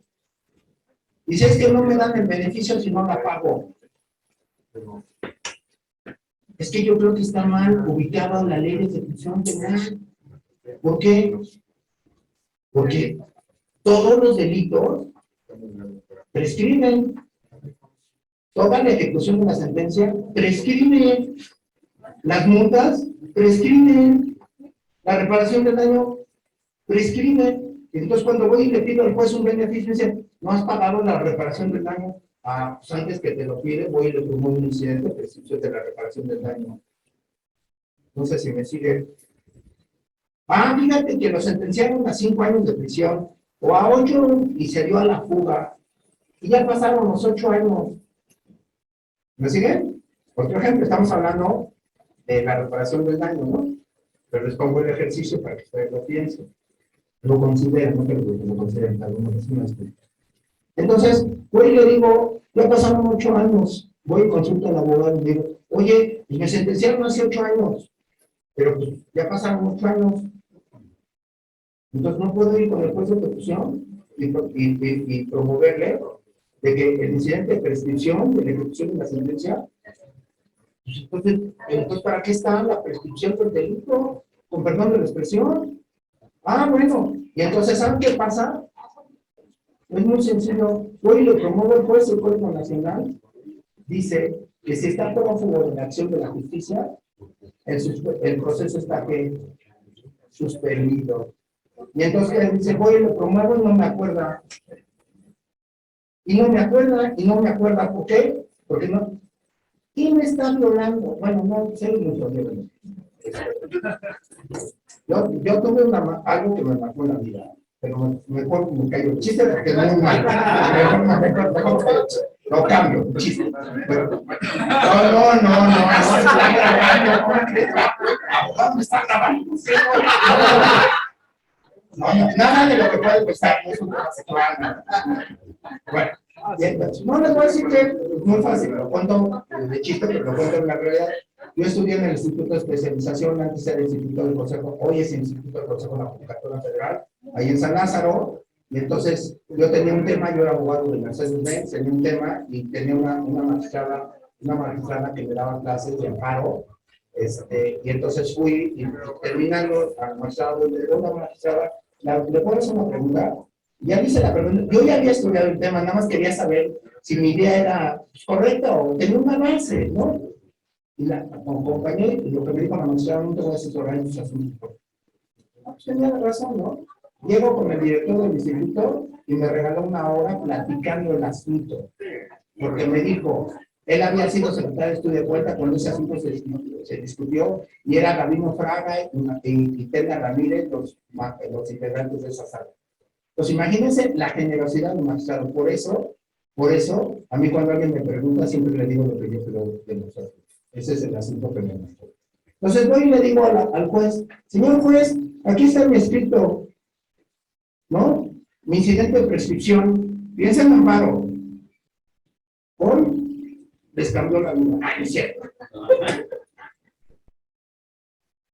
Dice, es que no me dan el beneficio si no la pago. Es que yo creo que está mal ubicada la ley de ejecución penal. ¿Por qué? Porque todos los delitos prescriben. Toda la ejecución de la sentencia prescribe. Las multas prescriben. La reparación del daño prescribe. Entonces, cuando voy y le pido al juez un beneficio, dice, no has pagado la reparación del daño. Ah, pues antes que te lo pide, voy y le pongo un incidente de prescripción de la reparación del daño. No sé si me sigue. Ah, fíjate que lo sentenciaron a 5 años de prisión, o a 8 y se dio a la fuga. Y ya pasaron los 8 años. ¿Me siguen? Otro ejemplo, estamos hablando de la reparación del daño, ¿no? Pero les pongo el ejercicio para que ustedes lo piensen. Lo consideren, no creo que lo consideren algunos vecinos. Entonces, voy y le digo, ya pasaron 8 años. Voy y consulto al abogado y digo, oye, me sentenciaron hace 8 años, pero pues ya pasaron 8 años. Entonces, no puedo ir con el juez de ejecución y promoverle de que el incidente de prescripción de la ejecución de la sentencia, pues, entonces, ¿para qué está la prescripción del delito? Con perdón de la expresión. Ah, bueno, y entonces, ¿saben qué pasa? Es muy sencillo. Hoy lo promueve el juez del Código Nacional. Dice que si está prófugo de la acción de la justicia, el proceso está suspendido. Y entonces dice, voy y lo promuevo y no me acuerda. Y no me acuerda, ¿por qué? Porque no. ¿Quién me está violando? Bueno, no sé mucho de yo tuve algo que me marcó la vida, pero mejor me caigo el chiste porque es muy mal. Mejor lo cambio, el chiste. Pero, no, está grabando, abogado, me está grabando. No, nada de lo que puede pasar, no es un tema sexual. Bueno, no les voy a decir que es muy fácil, lo cuento de chiste, pero lo cuento en la realidad. Yo estudié en el Instituto de Especialización, antes era el Instituto del Consejo, hoy es el Instituto del Consejo de la Judicatura Federal, ahí en San Lázaro, y entonces yo tenía un tema, yo era abogado de Mercedes-Benz, tenía un tema y tenía una magistrada que me daba clases de amparo, y entonces fui y terminando al magistrado, le digo a la magistrada, ¿le puedo hacer una pregunta? Ya hice la pregunta, yo ya había estudiado el tema, nada más quería saber si mi idea era correcta o tenía una base, ¿no? Y la acompañé, y lo que me dijo la magistrada, no te voy a asesorar en tus asuntos. Pues tenía razón, ¿no? Llego con el director del instituto y me regaló una hora platicando el asunto, porque me dijo, él había sido secretario de Estudio de Cuenta cuando ese asunto se discutió, y era Gabino Fraga y Tena Ramírez los integrantes de esa sala. Pues imagínense la generosidad del magistrado. Por eso, a mí cuando alguien me pregunta, siempre le digo lo que yo creo de nosotros. Ese es el asunto que me mostró. Entonces voy y le digo al juez, señor juez, aquí está mi escrito, ¿no? Mi incidente de prescripción, piensa en amparo. Hoy les cambió la vida. Ay, es cierto.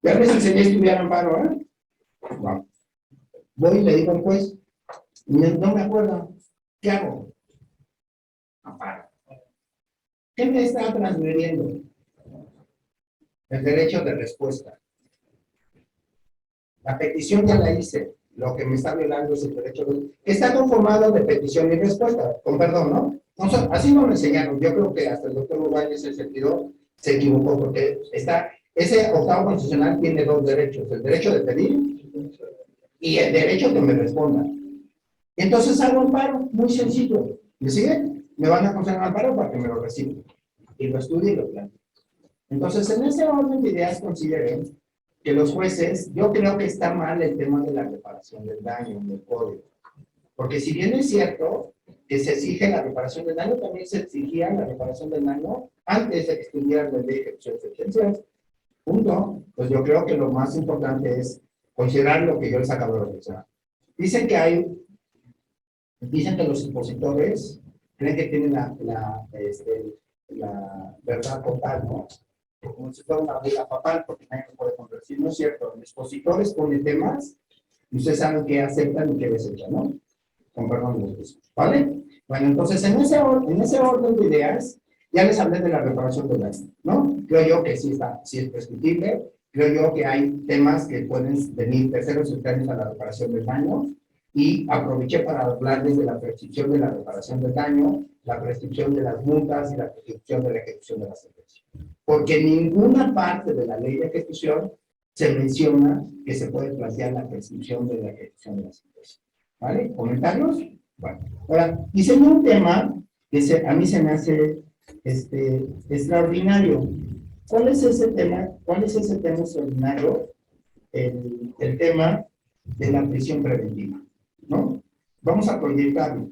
Ya les enseñé a estudiar amparo, ¿eh? Wow. Voy y le digo al juez, no me acuerdo, ¿qué hago? Amparo. ¿Qué me está transgrediendo? El derecho de respuesta. La petición ya la hice. Lo que me está violando es el derecho de... Está conformado de petición y respuesta. Con perdón, ¿no? O sea, así no me enseñaron. Yo creo que hasta el doctor Urbán en ese sentido se equivocó porque ese octavo constitucional tiene dos derechos. El derecho de pedir y el derecho que me respondan. Entonces hago amparo, muy sencillo. ¿Me siguen? Me van a conceder amparo para que me lo reciban. Y lo estudie y lo planteo. Entonces, en ese orden de ideas consideren que los jueces, yo creo que está mal el tema de la reparación del daño en el código. Porque si bien es cierto que se exige la reparación del daño, también se exigía la reparación del daño antes de que estuviera la ley de ejecución de sentencias. Punto. Pues yo creo que lo más importante es considerar lo que yo les acabo de mencionar. Dicen que los expositores creen que tienen la verdad total, ¿no? Como si fuera una regla papal, porque nadie lo puede contradecir. No es cierto. El expositor expone temas y ustedes saben qué aceptan y qué desechan, ¿no? Con perdón de los, ¿vale? Bueno, entonces en ese orden de ideas, ya les hablé de la reparación del daño, ¿no? Creo yo que sí es prescriptible. Creo yo que hay temas que pueden venir terceros cercanos a la reparación del daño, y aproveché para hablarles de la prescripción de la reparación del daño, la prescripción de las multas y la prescripción de la ejecución de la sentencia. Porque en ninguna parte de la ley de ejecución se menciona que se puede plantear la prescripción de la ejecución de la sentencia. ¿Vale? ¿Comentarios? Bueno, ahora, diseñé un tema que a mí se me hace extraordinario. ¿Cuál es ese tema? ¿Cuál es ese tema extraordinario? El tema de la prisión preventiva, ¿no? Vamos a proyectarlo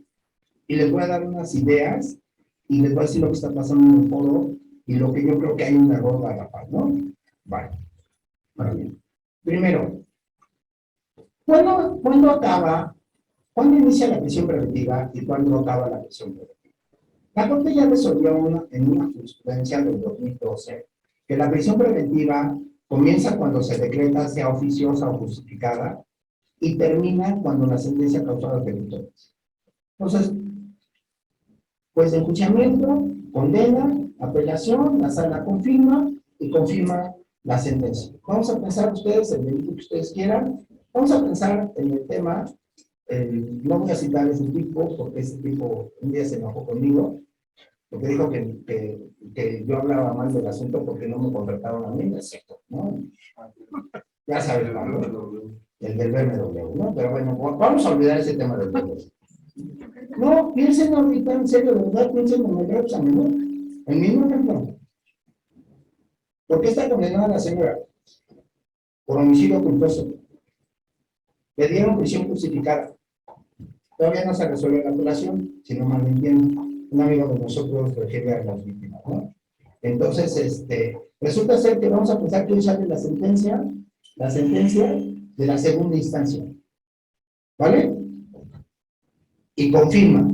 y les voy a dar unas ideas y les voy a decir lo que está pasando en el foro y lo que yo creo que hay un error garrafal, ¿no? Vale. Ahora bien. Primero, ¿cuándo inicia la prisión preventiva y cuándo acaba la prisión preventiva? La Corte ya resolvió en una jurisprudencia del 2012 que la prisión preventiva comienza cuando se decreta, sea oficiosa o justificada, y termina cuando la sentencia causada delito. Entonces, pues enjuiciamiento, condena, apelación, la sala confirma y confirma la sentencia. Vamos a pensar ustedes el delito que ustedes quieran. Vamos a pensar en el tema, no voy a citar ese tipo, porque ese tipo un día se enojó conmigo, porque dijo que yo hablaba mal del asunto porque no me contrataron a mí, no es cierto, ¿no? Ya sabes, ¿no? El del BMW, ¿no? Pero bueno, vamos a olvidar ese tema del BMW. No, piensen ahorita en serio, de verdad, piensen en el examen, ¿no? El mismo ejemplo. ¿Por qué está condenada la señora? Por homicidio culposo. Le dieron prisión justificada. Todavía no se resuelve la apelación, si no mal me entiendo. Un amigo de nosotros refiere a las víctimas, ¿no? Entonces, resulta ser que vamos a pensar que hoy sale la sentencia de la segunda instancia. ¿Vale? Y confirma.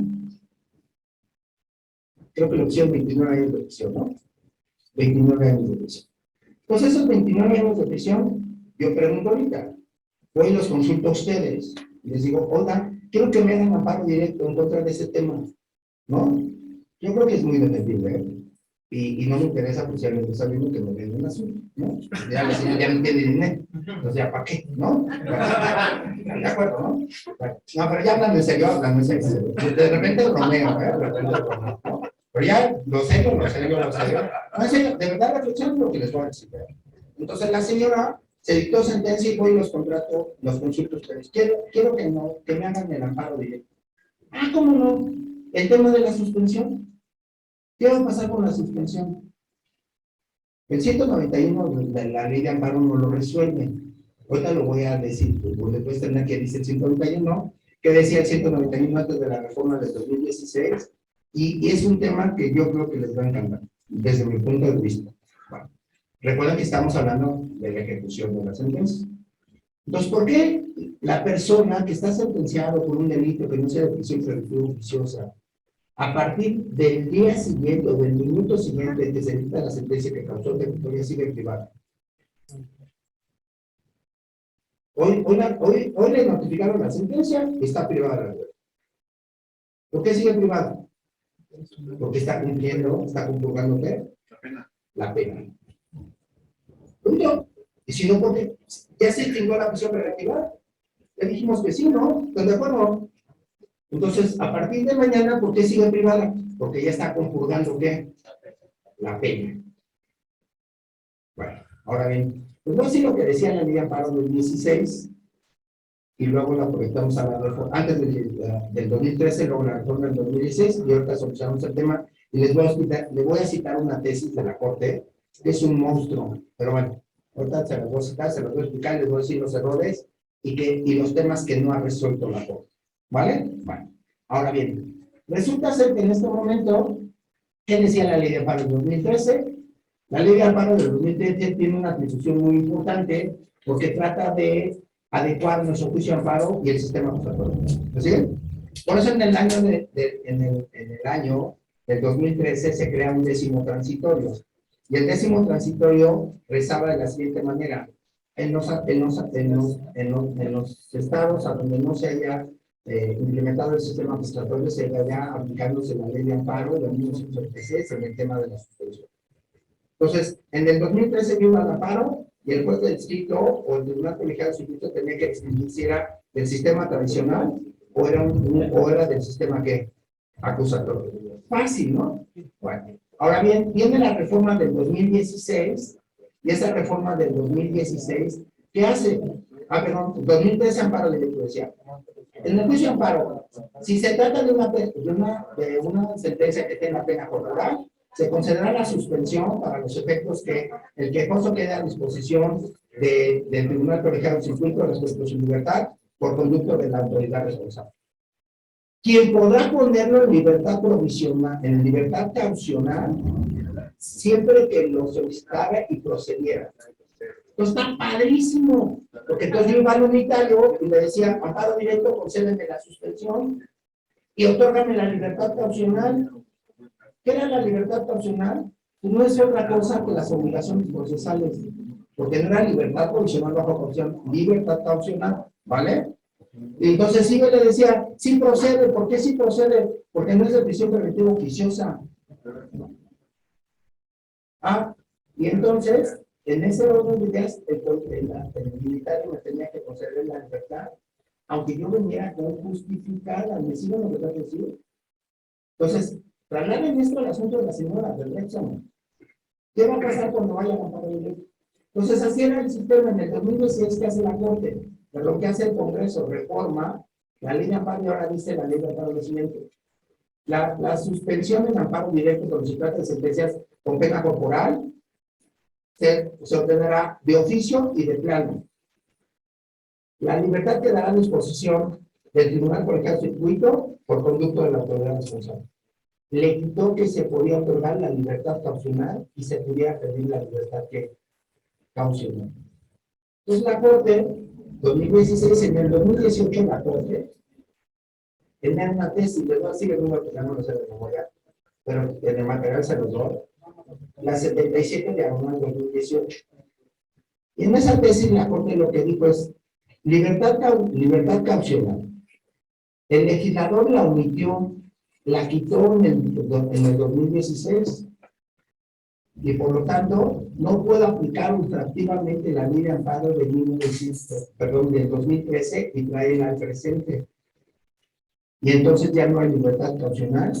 Creo que la opción 29 años de prisión, ¿no? 29 años de prisión. Pues esos 29 años de prisión, yo pregunto ahorita, voy y los consulto a ustedes, y les digo, oiga, quiero que me hagan amparo directo en contra de ese tema, ¿no? Yo creo que es muy defendible, ¿eh? Y no me interesa, pues, si alguien está viendo que me den un asunto, ¿no? Ya la señora ya no tiene dinero, entonces ya, ¿para qué? ¿No? De acuerdo, ¿no? No, pero ya hablando en serio, de repente bromeo, ¿eh? De repente bromeo, ¿no? Pero ya, lo serio. No, en serio, de verdad reflexionen lo que les voy a decir. Entonces la señora se dictó sentencia y voy y los contrato, los consulto a ustedes. Quiero que me hagan el amparo directo. Ah, ¿cómo no? El tema de la suspensión. ¿Qué va a pasar con la suspensión? El 191 de la ley de amparo no lo resuelve. Ahorita lo voy a decir, porque después tendrá que dice el 191, que decía el 191 antes de la reforma del 2016, y es un tema que yo creo que les va a encantar, desde mi punto de vista. Bueno, recuerden que estamos hablando de la ejecución de la sentencia. Entonces, ¿por qué la persona que está sentenciada por un delito que no sea de prisión preventiva oficiosa, a partir del día siguiente o del minuto siguiente que se dicta la sentencia que causó el delito, sigue privada? Hoy le notificaron la sentencia y está privada. ¿Por qué sigue privada? Porque está compurgando ¿qué? La pena. Punto. Y si no, ¿por qué? Ya se extinguió la prisión preventiva. Le dijimos que sí, ¿no? ¿Están de acuerdo? Entonces, a partir de mañana, ¿por qué sigue privada? Porque ya está compurgando ¿qué? La pena. Bueno, ahora bien, pues voy a decir lo que decía la ley de amparo del 16 y luego la proyectamos a la reforma, antes del 2013, luego la reforma del 2016 y ahorita solucionamos el tema y les voy a citar una tesis de la Corte, que es un monstruo, pero bueno, ahorita se las voy a citar, se las voy a explicar, les voy a decir los errores y los temas que no ha resuelto la Corte, ¿vale? Bueno, ahora bien, resulta ser que en este momento, ¿qué decía la ley de amparo del 2013? La ley de amparo del 2013 tiene una atribución muy importante porque trata de adecuar nuestro juicio de amparo y el sistema acusatorio. ¿Sí? Por eso en el año del 2013 se crea un 10º transitorio. Y el 10º transitorio rezaba de la siguiente manera: en los estados a donde no se haya implementado el sistema acusatorio, se vaya aplicándose la ley de amparo de 1986 en el tema de la suspensión. Entonces, en el 2013 vino al amparo y el juez del distrito o el tribunal colegiado de distrito tenía que distinguir si era del sistema tradicional o era del sistema que acusatorio. Fácil, ¿no? Bueno, ahora bien, viene la reforma del 2016 y esa reforma del 2016, ¿qué hace? Perdón, 2013 amparo de decía. En el juicio de amparo, si se trata de una sentencia que tenga pena corporal, se considera la suspensión para los efectos que el quejoso quede a disposición del tribunal colegiado de circuito respecto a su libertad por conducto de la autoridad responsable. Quien podrá ponerlo en libertad provisional, en libertad caucional, siempre que lo solicitara y procediera. Entonces está padrísimo, porque entonces yo iba al unitario y le decía, amparo directo, concédeme la suspensión y otórgame la libertad caucional. ¿Qué era la libertad caucional? Pues no es otra cosa que las obligaciones procesales, porque no era libertad provisional bajo caución, libertad caucional, ¿vale? Y entonces sí, yo le decía, sí procede. ¿Por qué sí procede? Porque no es de prisión preventiva oficiosa. Ah, y entonces, en ese orden de ideas, el militar me tenía que conceder la libertad, aunque yo veniera con justificada, ¿me siguen lo que tengo que decir? Entonces, trasladen esto al asunto de la señora del examen. ¿Qué va a pasar cuando vaya a amparo directo? Entonces, así era el sistema en el 2016 que hace la Corte, pero lo que hace el Congreso, reforma la ley de amparo y ahora dice la ley de amparo lo siguiente. La suspensión en amparo directo cuando se trata de sentencias con pena corporal se ordenará de oficio y de plano. La libertad quedará a disposición del Tribunal Colegiado de Circuito por conducto de la autoridad responsable. Le quitó que se podía otorgar la libertad caucional y se pudiera pedir la libertad que caucional. Entonces la Corte, 2016, en el 2018 la Corte tenía una tesis, les voy a decir el número que no lo sé de memoria, pero en el material se los doy, la 77 de abril del 2018. Y en esa tesis la Corte lo que dijo es libertad caucional. El legislador la omitió, la quitó en el 2016 y por lo tanto no puede aplicar ultraactivamente la ley de amparo de 2013 y traerla al presente. Y entonces ya no hay libertad caucional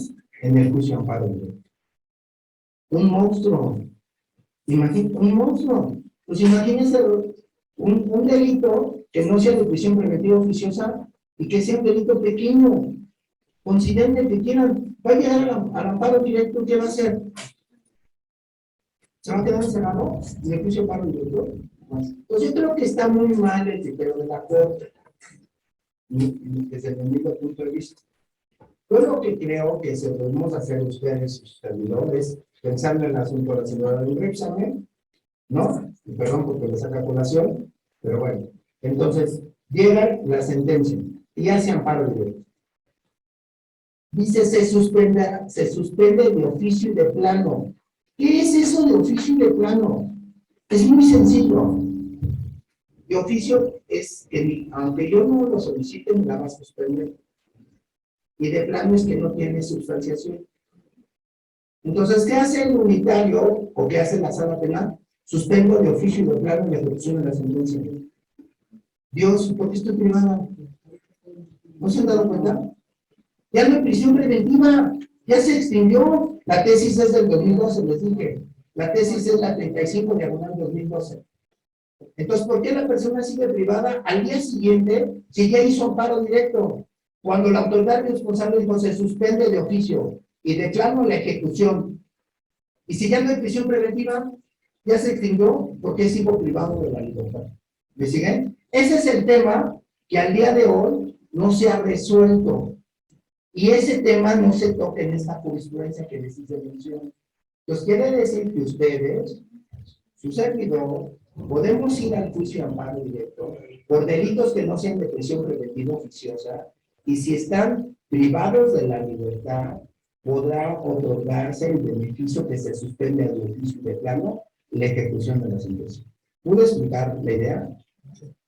en el juicio amparo directo. Un monstruo. Un monstruo. Pues imagínense un delito que no sea de prisión preventiva oficiosa y que sea un delito pequeño. Consideren el que quieran. Va a llegar al amparo directo, ¿qué va a hacer? ¿Se va a quedar encerrado en el juicio amparo directo? Pues yo creo que está muy mal el criterio de la Corte, desde mi punto de vista. Yo lo que creo que se debemos hacer ustedes, sus servidores, pensando en el asunto de la señora del Ripsamen, ¿no? Y perdón porque le saca colación, pero bueno. Entonces, llega la sentencia y hace amparo directo. Dice, se suspende de oficio y de plano. ¿Qué es eso de oficio y de plano? Es muy sencillo. De oficio es que, aunque yo no lo solicite, me la va a suspender. Y de plano es que no tiene sustanciación. Entonces, ¿qué hace el unitario o qué hace la sala penal? Suspendo de oficio y de plano la ejecución de la sentencia. Dios, ¿por qué estoy privada? ¿No se han dado cuenta? Ya no hay prisión preventiva, ya se extinguió. La tesis es del 2012, les dije. La tesis es la 35/2012. Entonces, ¿por qué la persona sigue privada al día siguiente si ya hizo amparo directo? Cuando la autoridad responsable dijo se suspende de oficio y declaro la ejecución. Y si ya no hay prisión preventiva, ya se extinguió porque sigo privado de la libertad. ¿Me siguen? Ese es el tema que al día de hoy no se ha resuelto. Y ese tema no se toca en esta jurisprudencia que les hice mención. Entonces, quiere decir que ustedes, su servidor, podemos ir al juicio de amparo directo por delitos que no sean de prisión preventiva oficiosa y si están privados de la libertad, podrá otorgarse el beneficio que se suspende al oficio de plano y la ejecución de la sentencia. ¿Pudo explicar la idea?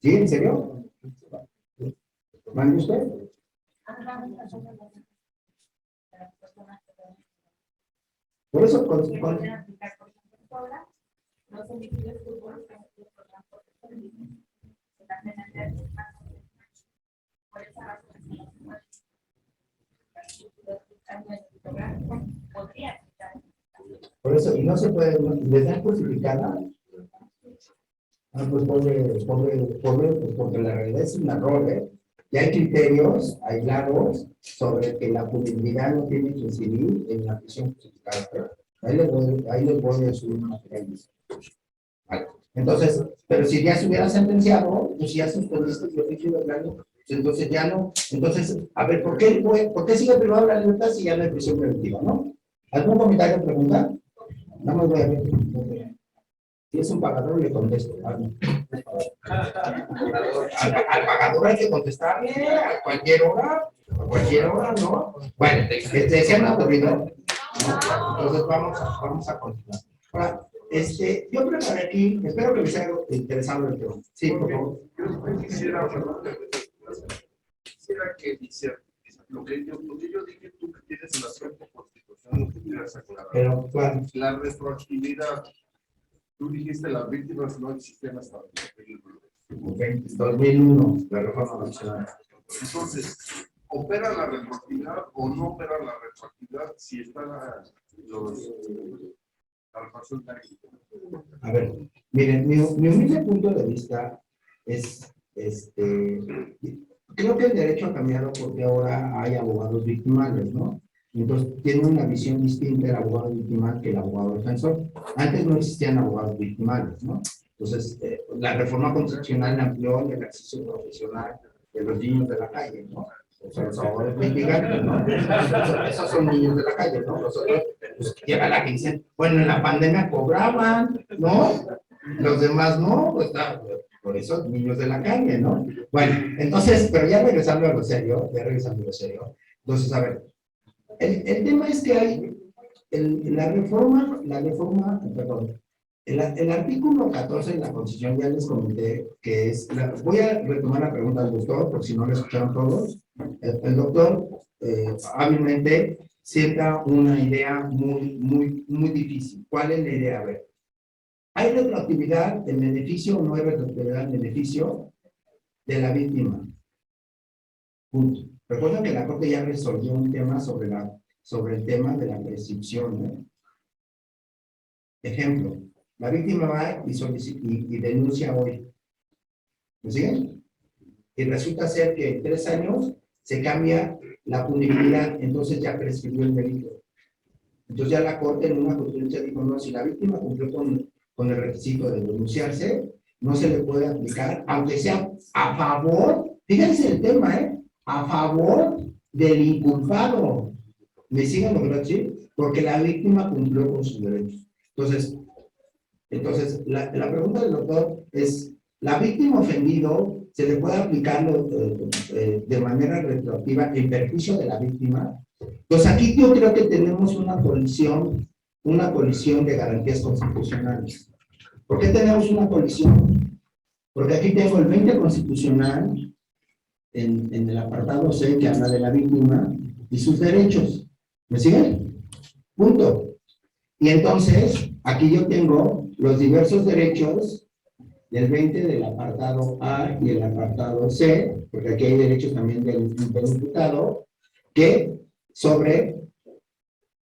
¿Sí? ¿En serio? ¿Mande usted? Por eso, por eso, y no se puede, ¿les dan justificada? Pues porque la realidad es un error, ¿eh? Y hay criterios aislados sobre que la punibilidad no tiene que incidir en la prisión justificada. Ahí les voy a subir materiales. Vale. Entonces, pero si ya se hubiera sentenciado, pues ya suspendiste el oficio de plano, entonces ya no. Entonces, a ver, ¿por qué sigue privado de la libertad si ya no hay prisión preventiva, no? ¿Algún comentario o pregunta? No me voy a ver. Si es un pagador, le contesto. Al pagador hay que contestarle a cualquier hora, ¿no? Bueno, ¿se han aburrido? Entonces vamos a continuar. Ahora, yo preparé aquí, espero que les haya interesado el tema. Sí, por favor. Yo quisiera que dice lo que yo dije, tú que tienes la suerte constitucional, que quieras aclarar. Pero, ¿cuál? La retroactividad. Tú dijiste las víctimas no existían hasta 2001, la reforma nacional. Entonces, ¿opera la retroactividad o no opera la retroactividad si está la refacción táctica? A ver, miren, mi humilde punto de vista es, creo que el derecho ha cambiado porque ahora hay abogados victimales, ¿no? Entonces, tiene una visión distinta el abogado victimal que el abogado defensor. Antes no existían abogados victimales, ¿no? Entonces, la reforma constitucional amplió el ejercicio profesional de los niños de la calle, ¿no? O sea, los abogados litigantes, ¿no? Esos son niños de la calle, ¿no? Los otros, pues, llega la que dicen, bueno, en la pandemia cobraban, ¿no? Los demás no, pues, por eso niños de la calle, ¿no? Bueno, entonces, pero ya regresando a lo serio, entonces, a ver, el tema es que hay la reforma, perdón, El artículo 14 de la Constitución ya les comenté que es, voy a retomar la pregunta del doctor, por si no lo escucharon todos. El doctor hábilmente sienta una idea muy difícil. ¿Cuál es la idea? A ver, ¿hay retroactividad en beneficio o no hay retroactividad en beneficio de la víctima? Punto. Recuerden que la Corte ya resolvió un tema sobre el tema de la prescripción, ¿no? Ejemplo, la víctima va y denuncia hoy. ¿Me siguen? Y resulta ser que en 3 años se cambia la punibilidad, entonces ya prescribió el delito. Entonces ya la Corte en una jurisprudencia dijo, no, si la víctima cumplió con el requisito de denunciarse, no se le puede aplicar, aunque sea a favor, fíjense el tema, a favor del inculpado. ¿Me siguen lo que voy a decir? Porque la víctima cumplió con sus derechos. Entonces la pregunta del doctor es, ¿la víctima ofendido se le puede aplicar de manera retroactiva en perjuicio de la víctima? Pues aquí yo creo que tenemos una colisión de garantías constitucionales. ¿Por qué tenemos una colisión? Porque aquí tengo el 20 constitucional en el apartado C que habla de la víctima y sus derechos. ¿Me siguen? Punto. Y entonces, aquí yo tengo los diversos derechos del 20 del apartado A y el apartado C, porque aquí hay derechos también del imputado, que sobre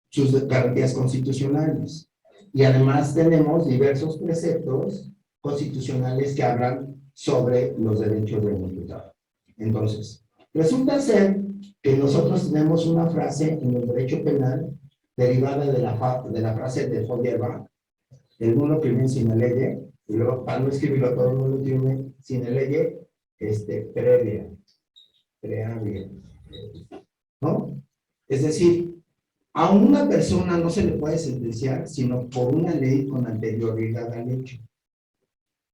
sus garantías constitucionales. Y además tenemos diversos preceptos constitucionales que hablan sobre los derechos del imputado. Entonces, resulta ser que nosotros tenemos una frase en el derecho penal derivada de la frase de Feuerbach, el mundo crimen sin ley, y luego para no escribirlo todo el mundo crimen sin ley, previa, ¿no? Es decir, a una persona no se le puede sentenciar sino por una ley con anterioridad al hecho.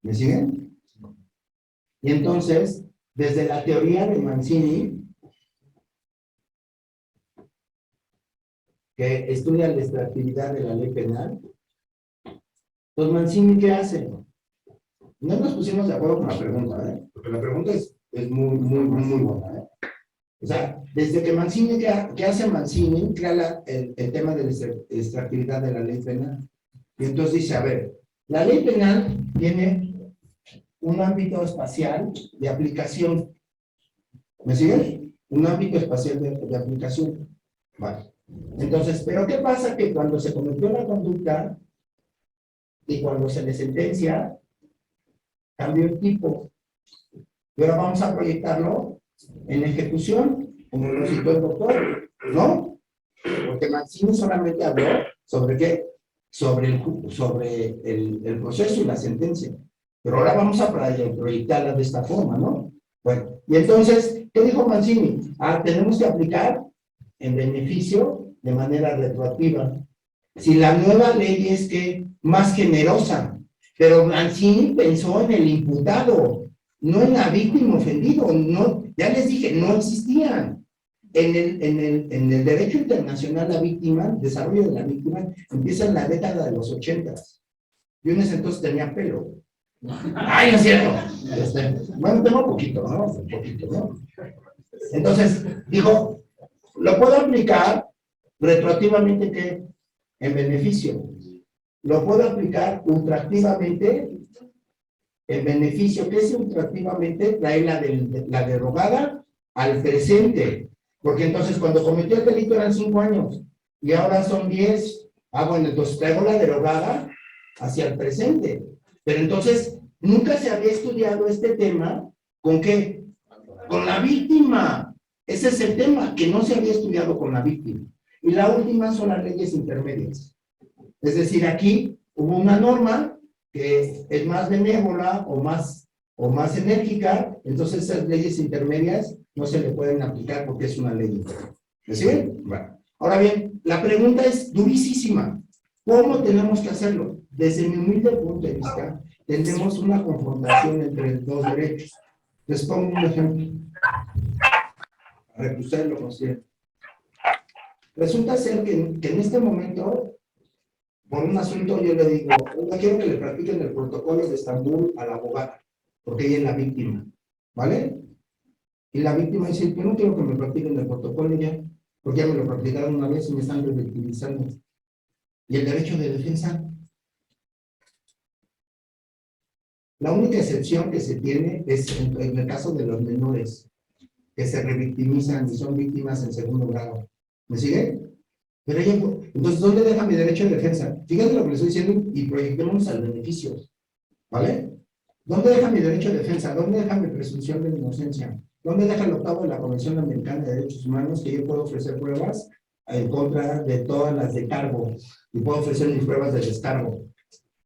¿Me siguen? Y entonces, desde la teoría de Mancini, que estudia la extractividad de la ley penal, pues Mancini, ¿qué hace? No nos pusimos de acuerdo con la pregunta, porque la pregunta es muy buena, O sea, desde que Mancini, ¿qué hace Mancini? Crea el tema de la extractividad de la ley penal. Y entonces dice, a ver, la ley penal tiene un ámbito espacial de aplicación. ¿Me siguen? Un ámbito espacial de aplicación. Vale. Entonces, ¿pero qué pasa? Que cuando se cometió la conducta y cuando se le sentencia, cambió el tipo. Y ahora vamos a proyectarlo en ejecución, como lo citó el doctor, ¿no? Porque Mancini solamente habló sobre qué, sobre el proceso y la sentencia. Pero ahora vamos a proyectarla de esta forma, ¿no? Bueno, y entonces, ¿qué dijo Mancini? Tenemos que aplicar en beneficio de manera retroactiva. Si la nueva ley es que más generosa, pero Mancini pensó en el imputado, no en la víctima ofendido, no, ya les dije, no existían. En el derecho internacional, la víctima, el desarrollo de la víctima, empieza en la década de los 80. Yo en ese entonces tenía pelo. ¡Ay, no es cierto! Bueno, tengo poquito, ¿no? Un poquito, ¿no? Entonces, dijo, lo puedo aplicar retroactivamente, ¿qué? En beneficio. Lo puedo aplicar ultraactivamente en beneficio. ¿Qué es ultraactivamente? Trae la derogada al presente. Porque entonces cuando cometió el delito eran 5 años y ahora son 10. Bueno, entonces traigo la derogada hacia el presente. Pero entonces nunca se había estudiado este tema. ¿Con qué? Con la víctima. Ese es el tema, que no se había estudiado con la víctima. Y la última son las leyes intermedias. Es decir, aquí hubo una norma que es más benévola o más enérgica, entonces esas leyes intermedias no se le pueden aplicar porque es una ley interna. ¿Me siguen? Bueno. Ahora bien, la pregunta es durísima. ¿Cómo tenemos que hacerlo? Desde mi humilde punto de vista, tenemos una confrontación entre dos derechos. Les pongo un ejemplo. Para que ustedes lo consideren. Resulta ser que en este momento, por un asunto, yo le digo, oiga, quiero que le practiquen el protocolo de Estambul a la abogada, porque ella es la víctima, ¿vale? Y la víctima dice, yo no quiero que me practiquen el protocolo ya, porque ya me lo practicaron una vez y me están revictimizando. Y el derecho de defensa. La única excepción que se tiene es en el caso de los menores, que se revictimizan y son víctimas en segundo grado. ¿Me sigue? Pero ella, entonces, ¿dónde deja mi derecho de defensa? Fíjate lo que le estoy diciendo y proyectemos al beneficio, ¿vale? ¿Dónde deja mi derecho de defensa? ¿Dónde deja mi presunción de inocencia? ¿Dónde deja el octavo de la Convención Americana de Derechos Humanos que yo puedo ofrecer pruebas en contra de todas las de cargo y puedo ofrecer mis pruebas de descargo?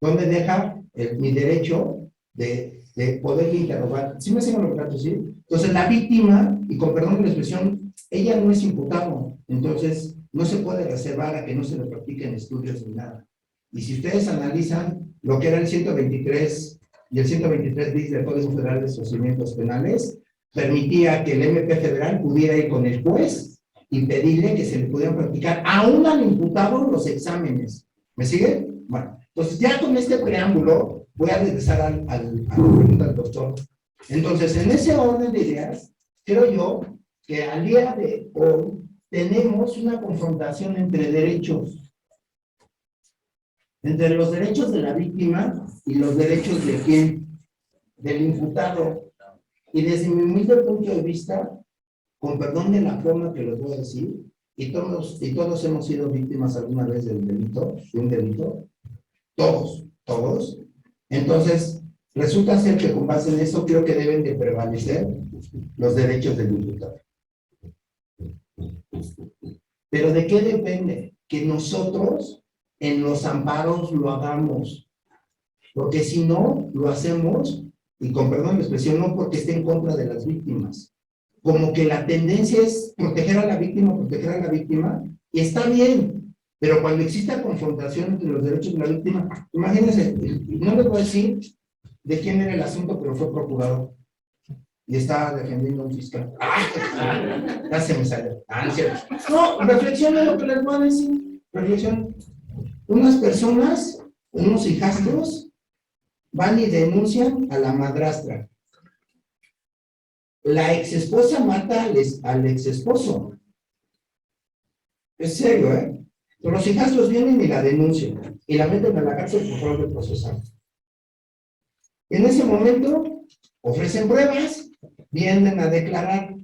¿Dónde deja mi derecho de poder interrogar? ¿Sí me siguen los datos, sí? Entonces, la víctima, y con perdón de la expresión, ella no es imputado, entonces no se puede reservar a que no se le practiquen estudios ni nada. Y si ustedes analizan lo que era el 123 y el 123 bis del Código Federal de Procedimientos Penales, permitía que el MP federal pudiera ir con el juez y pedirle que se le pudieran practicar aún al imputado los exámenes. ¿Me siguen? Bueno, entonces ya con este preámbulo voy a regresar a la pregunta del doctor. Entonces, en ese orden de ideas, creo yo que al día de hoy tenemos una confrontación entre derechos, entre los derechos de la víctima y los derechos de quién, del imputado. Y desde mi humilde punto de vista, con perdón de la forma que les voy a decir, y todos hemos sido víctimas alguna vez del delito, de un delito, todos. Entonces, resulta ser que con base en eso creo que deben de prevalecer los derechos del imputado. Pero ¿de qué depende? Que nosotros en los amparos lo hagamos. Porque si no, lo hacemos, y con perdón de la expresión, no porque esté en contra de las víctimas. Como que la tendencia es proteger a la víctima, y está bien, pero cuando exista confrontación entre los derechos de la víctima, imagínense, no les voy a decir de quién era el asunto, pero fue procurador, y estaba defendiendo a un fiscal. Ya se me salió. No, reflexionen lo que les voy a decir, reflexionen. Unas personas, unos hijastros, van y denuncian a la madrastra. La exesposa mata al exesposo. Es serio, ¿eh? Pero los hijastros vienen y la denuncian y la meten a la cárcel por fraude procesal. En ese momento ofrecen pruebas, vienen a declarar.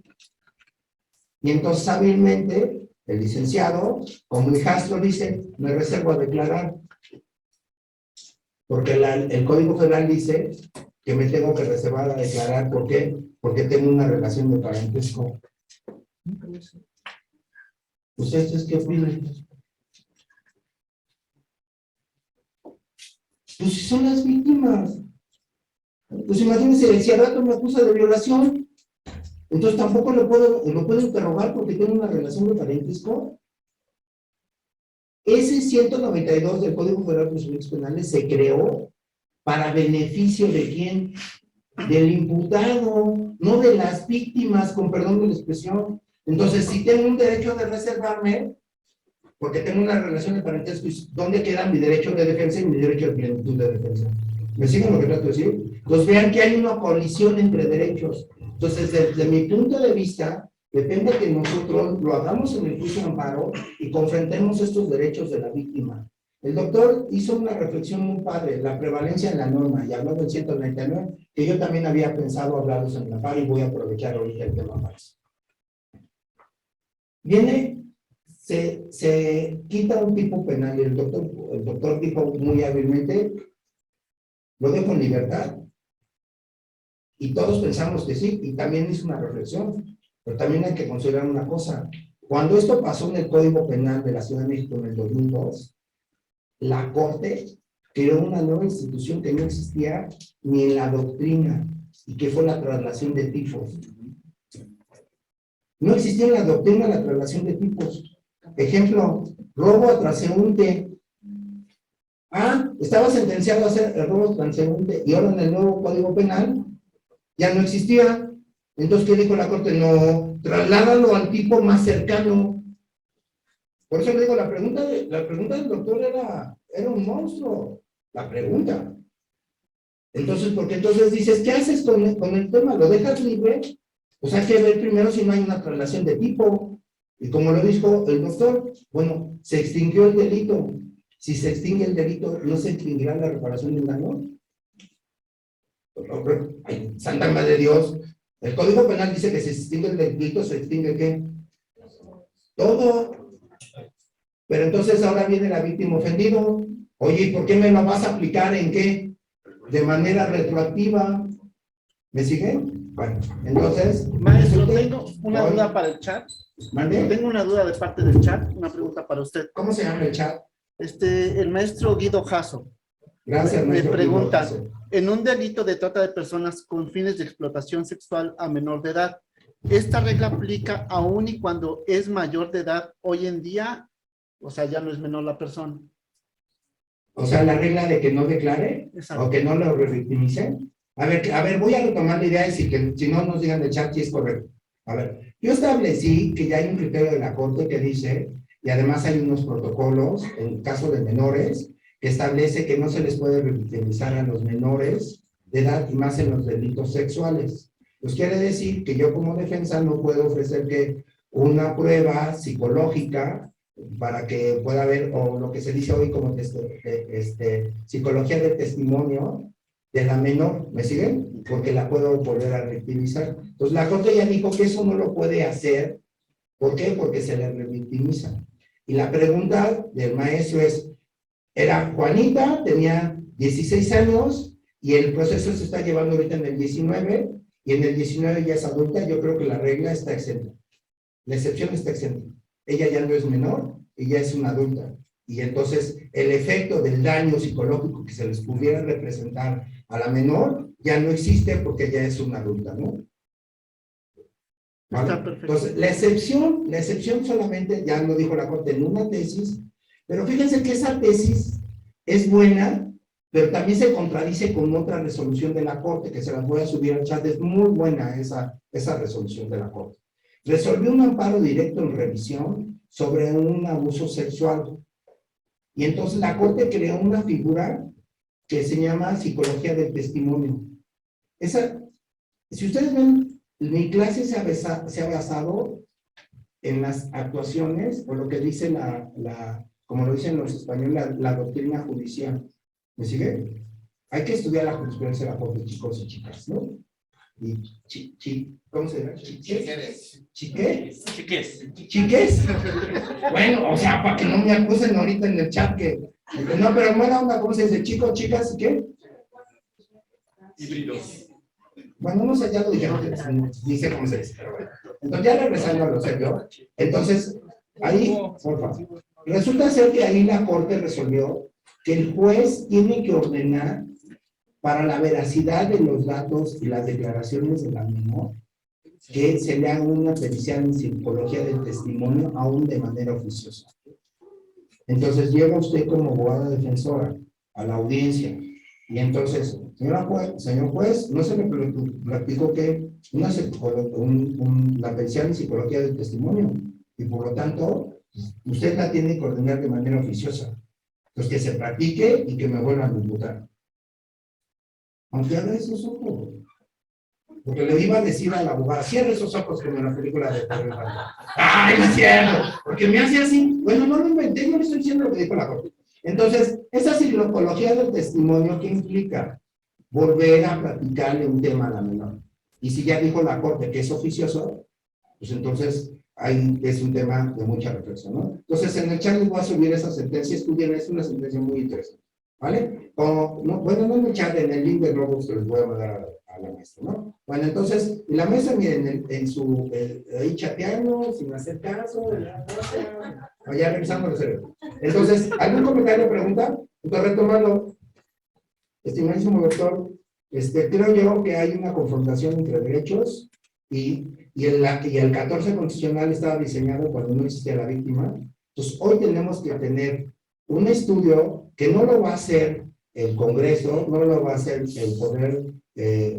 Y entonces hábilmente el licenciado, como hijastro, dice: me reservo a declarar. Porque el Código Federal dice que me tengo que reservar a declarar. ¿Por qué? Porque tengo una relación de parentesco. ¿Ustedes qué opinan? Pues si son las víctimas. Pues imagínense, si al rato me acusa de violación, entonces tampoco lo puedo interrogar porque tengo una relación de parentesco. Ese 192 del Código Federal de Procedimientos Penales se creó para beneficio de quién, del imputado, no de las víctimas, con perdón de la expresión. Entonces, si tengo un derecho de reservarme, porque tengo una relación de parentesco, ¿dónde queda mi derecho de defensa y mi derecho de plenitud de defensa? ¿Me siguen lo que trato de decir? Pues vean que hay una colisión entre derechos. Entonces, desde mi punto de vista, depende que nosotros lo hagamos en el juicio de amparo y confrontemos estos derechos de la víctima. El doctor hizo una reflexión muy padre, la prevalencia en la norma, y habló del 199, que yo también había pensado hablarlos en la par y voy a aprovechar ahorita el tema más. Viene, se quita un tipo penal y el doctor dijo muy hábilmente: lo dejo en libertad. Y todos pensamos que sí, y también hizo una reflexión, pero también hay que considerar una cosa. Cuando esto pasó en el Código Penal de la Ciudad de México en el 2002, la Corte creó una nueva institución que no existía ni en la doctrina, y que fue la traslación de tipos. No existía en la doctrina la traslación de tipos. Ejemplo, robo a transeúnte. Estaba sentenciado a hacer el robo a transeúnte, y ahora en el nuevo Código Penal ya no existía. Entonces, ¿qué dijo la Corte? No, trasládalo al tipo más cercano. Por eso le digo, la pregunta del doctor era un monstruo. La pregunta. Entonces, porque entonces dices, ¿qué haces con el tema? ¿Lo dejas libre? Pues hay que ver primero si no hay una traslación de tipo. Y como lo dijo el doctor, bueno, se extinguió el delito. Si se extingue el delito, ¿no se extinguirá la reparación del daño? Ay, Santa Madre de Dios. El Código Penal dice que si se extingue el delito, ¿se extingue qué? Todo. Pero entonces ahora viene la víctima ofendido. Oye, ¿y por qué me lo vas a aplicar en qué? De manera retroactiva. ¿Me siguen? Bueno, entonces... Maestro, tengo una duda para el chat. ¿Mande? Tengo una duda de parte del chat, una pregunta para usted. ¿Cómo se llama el chat? El maestro Guido Jasso Gracias, me maestro. pregunta, en un delito de trata de personas con fines de explotación sexual a menor de edad, ¿esta regla aplica aún y cuando es mayor de edad hoy en día? O sea, ya no es menor la persona. O sea, la regla de que no declare. Exacto. O que no lo revictimice. A ver, voy a retomar la idea y si no nos digan de chat si es correcto. A ver, yo establecí que ya hay un criterio de la Corte que dice, y además hay unos protocolos, en caso de menores, que establece que no se les puede revictimizar a los menores de edad y más en los delitos sexuales. Pues quiere decir que yo como defensa no puedo ofrecer que una prueba psicológica para que pueda haber, o lo que se dice hoy como psicología de testimonio de la menor, ¿me siguen? Porque la puedo volver a revictimizar. Entonces la Corte ya dijo que eso no lo puede hacer. ¿Por qué? Porque se le revictimiza. Y la pregunta del maestro es, era Juanita, tenía 16 años, y el proceso se está llevando ahorita en el 19, y en el 19 ya es adulta. Yo creo que la regla está exenta. La excepción está exenta. Ella ya no es menor, ella es una adulta. Y entonces el efecto del daño psicológico que se les pudiera representar a la menor ya no existe porque ya es una adulta, ¿no? ¿Vale? Está perfecto. Entonces, la excepción solamente, ya lo dijo la Corte en una tesis, pero fíjense que esa tesis es buena, pero también se contradice con otra resolución de la Corte, que se las voy a subir al chat. Es muy buena esa resolución de la Corte. Resolvió un amparo directo en revisión sobre un abuso sexual. Y entonces la Corte creó una figura que se llama psicología del testimonio. Si ustedes ven, mi clase se ha basado en las actuaciones, o lo que dice como lo dicen los españoles, la doctrina judicial. ¿Me sigue? Hay que estudiar la jurisprudencia de la Corte, chicos y chicas, ¿no? Y ¿cómo se llama? ¿Chiques? ¿Chiques? ¿Chiques? Bueno, o sea, para que no me acusen ahorita en el chat que... No, pero buena onda, ¿cómo se dice? ¿Chicos, chicas y qué? Híbridos. Bueno, no sé, ya lo dijeron, dice cómo se dice, pero bueno. Entonces, ya regresando a lo serio, entonces, ahí, por favor, resulta ser que ahí la Corte resolvió que el juez tiene que ordenar para la veracidad de los datos y las declaraciones de la menor, que se le haga una pericial en psicología del testimonio, aún de manera oficiosa. Entonces, llega usted como abogada defensora a la audiencia, y entonces, señor juez, no se le practicó que la pericial en psicología del testimonio, y por lo tanto, usted la tiene que ordenar de manera oficiosa. Entonces, que se practique y que me vuelvan a imputar. Aunque abra esos ojos. Porque le iba a decir a la abogada, cierre esos ojos como en la película de Pedro Infante. ¡Ay, no es cierto! Porque me hace así. Bueno, no lo inventé, yo le estoy diciendo lo que dijo la Corte. Entonces, esa psicología del testimonio, ¿qué implica? Volver a platicarle un tema a la menor. Y si ya dijo la Corte que es oficioso, pues entonces ahí es un tema de mucha reflexión, ¿no? Entonces, en el chat les voy a subir esa sentencia, estudien, es una sentencia muy interesante. ¿Vale? Bueno, no en el chat, en el link de Roblox que les voy a mandar a la maestra, ¿no? Bueno, entonces, y la maestra, miren, ahí chateando, sin hacer caso, ya revisando el cerebro. Entonces, ¿algún comentario o pregunta? Entonces, retomando, estimadísimo doctor, creo yo que hay una confrontación entre derechos y el 14 constitucional estaba diseñado cuando no existía la víctima. Entonces, hoy tenemos que tener un estudio que no lo va a hacer el Congreso, no lo va a hacer el Poder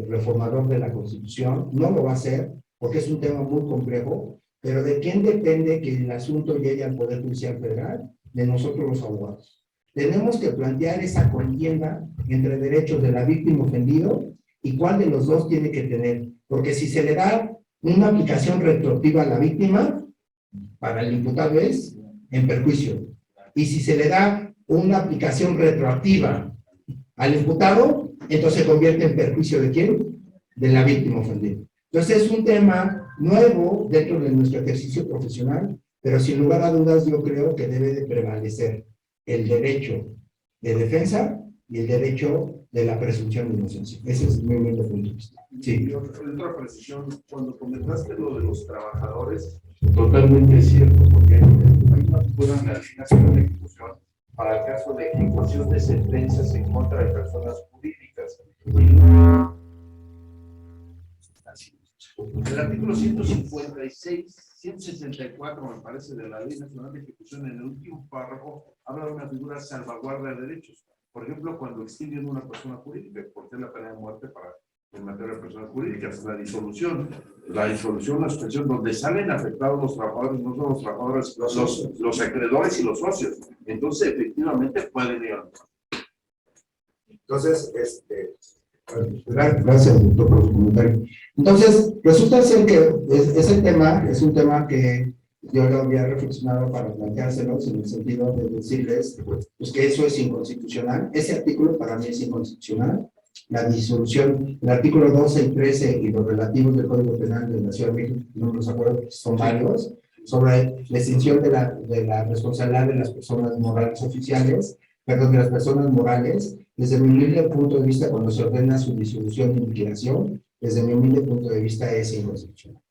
Reformador de la Constitución, no lo va a hacer, porque es un tema muy complejo, pero ¿de quién depende que el asunto llegue al Poder Judicial Federal? De nosotros los abogados. tenemos que plantear esa contienda entre derechos de la víctima ofendido y cuál de los dos tiene que tener. Porque si se le da una aplicación retroactiva a la víctima, para el imputado es en perjuicio. Y si se le da una aplicación retroactiva al imputado, entonces se convierte en perjuicio ¿de quién? De la víctima ofendida. Entonces es un tema nuevo dentro de nuestro ejercicio profesional, pero sin lugar a dudas yo creo que debe de prevalecer el derecho de defensa y el derecho de la presunción de inocencia. Ese es mi punto de vista. Sí. Y otra precisión, cuando comentaste lo de los trabajadores, totalmente cierto, porque hay una figura en la asignación de ejecución para el caso de ejecución de sentencias en contra de personas jurídicas. El artículo 156, 164, me parece, de la Ley Nacional de Ejecución, en el último párrafo, habla de una figura salvaguarda de derechos. Por ejemplo, cuando extinguen una persona jurídica, porque es la pena de muerte para en materia de personas jurídicas, la disolución, la suspensión, donde salen afectados los trabajadores, no son los trabajadores, los acreedores y los socios. Entonces, efectivamente, pueden ir. Entonces, gracias, doctor, por su comentario. Entonces, resulta ser que ese tema es un tema que yo lo había reflexionado para planteárselos en el sentido de decirles pues, que eso es inconstitucional. Ese artículo para mí es inconstitucional. La disolución, el artículo 12 y 13 y los relativos del Código Penal de la Ciudad de México, no los acuerdo, son varios, sobre la extinción de la responsabilidad de las personas morales oficiales, perdón, de las personas morales. Desde mi humilde punto de vista, cuando se ordena su disolución y liquidación, desde mi humilde punto de vista es inconstitucional.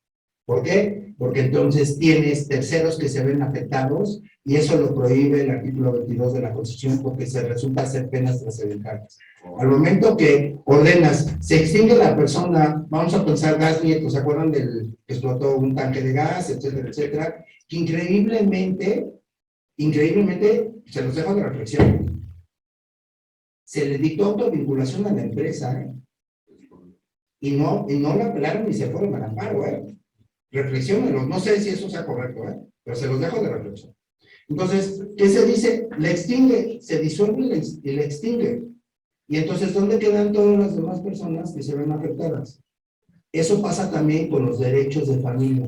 ¿Por qué? Porque entonces tienes terceros que se ven afectados y eso lo prohíbe el artículo 22 de la Constitución porque se resulta ser penas trascendentales. Al momento que ordenas, se extingue la persona, vamos a pensar gas nieto, ¿se acuerdan del que explotó un tanque de gas, etcétera, etcétera? Que increíblemente, se los dejo de reflexión. Se le dictó autovinculación a la empresa, ¿eh? Y no la apelaron ni se fueron al amparo, ¿eh? Reflexionenlo, no sé si eso sea correcto, ¿eh? Pero se los dejo de reflexión. Entonces, ¿qué se dice? Le extingue, se disuelve y le extingue. Y entonces, ¿dónde quedan todas las demás personas que se ven afectadas? Eso pasa también con los derechos de familia.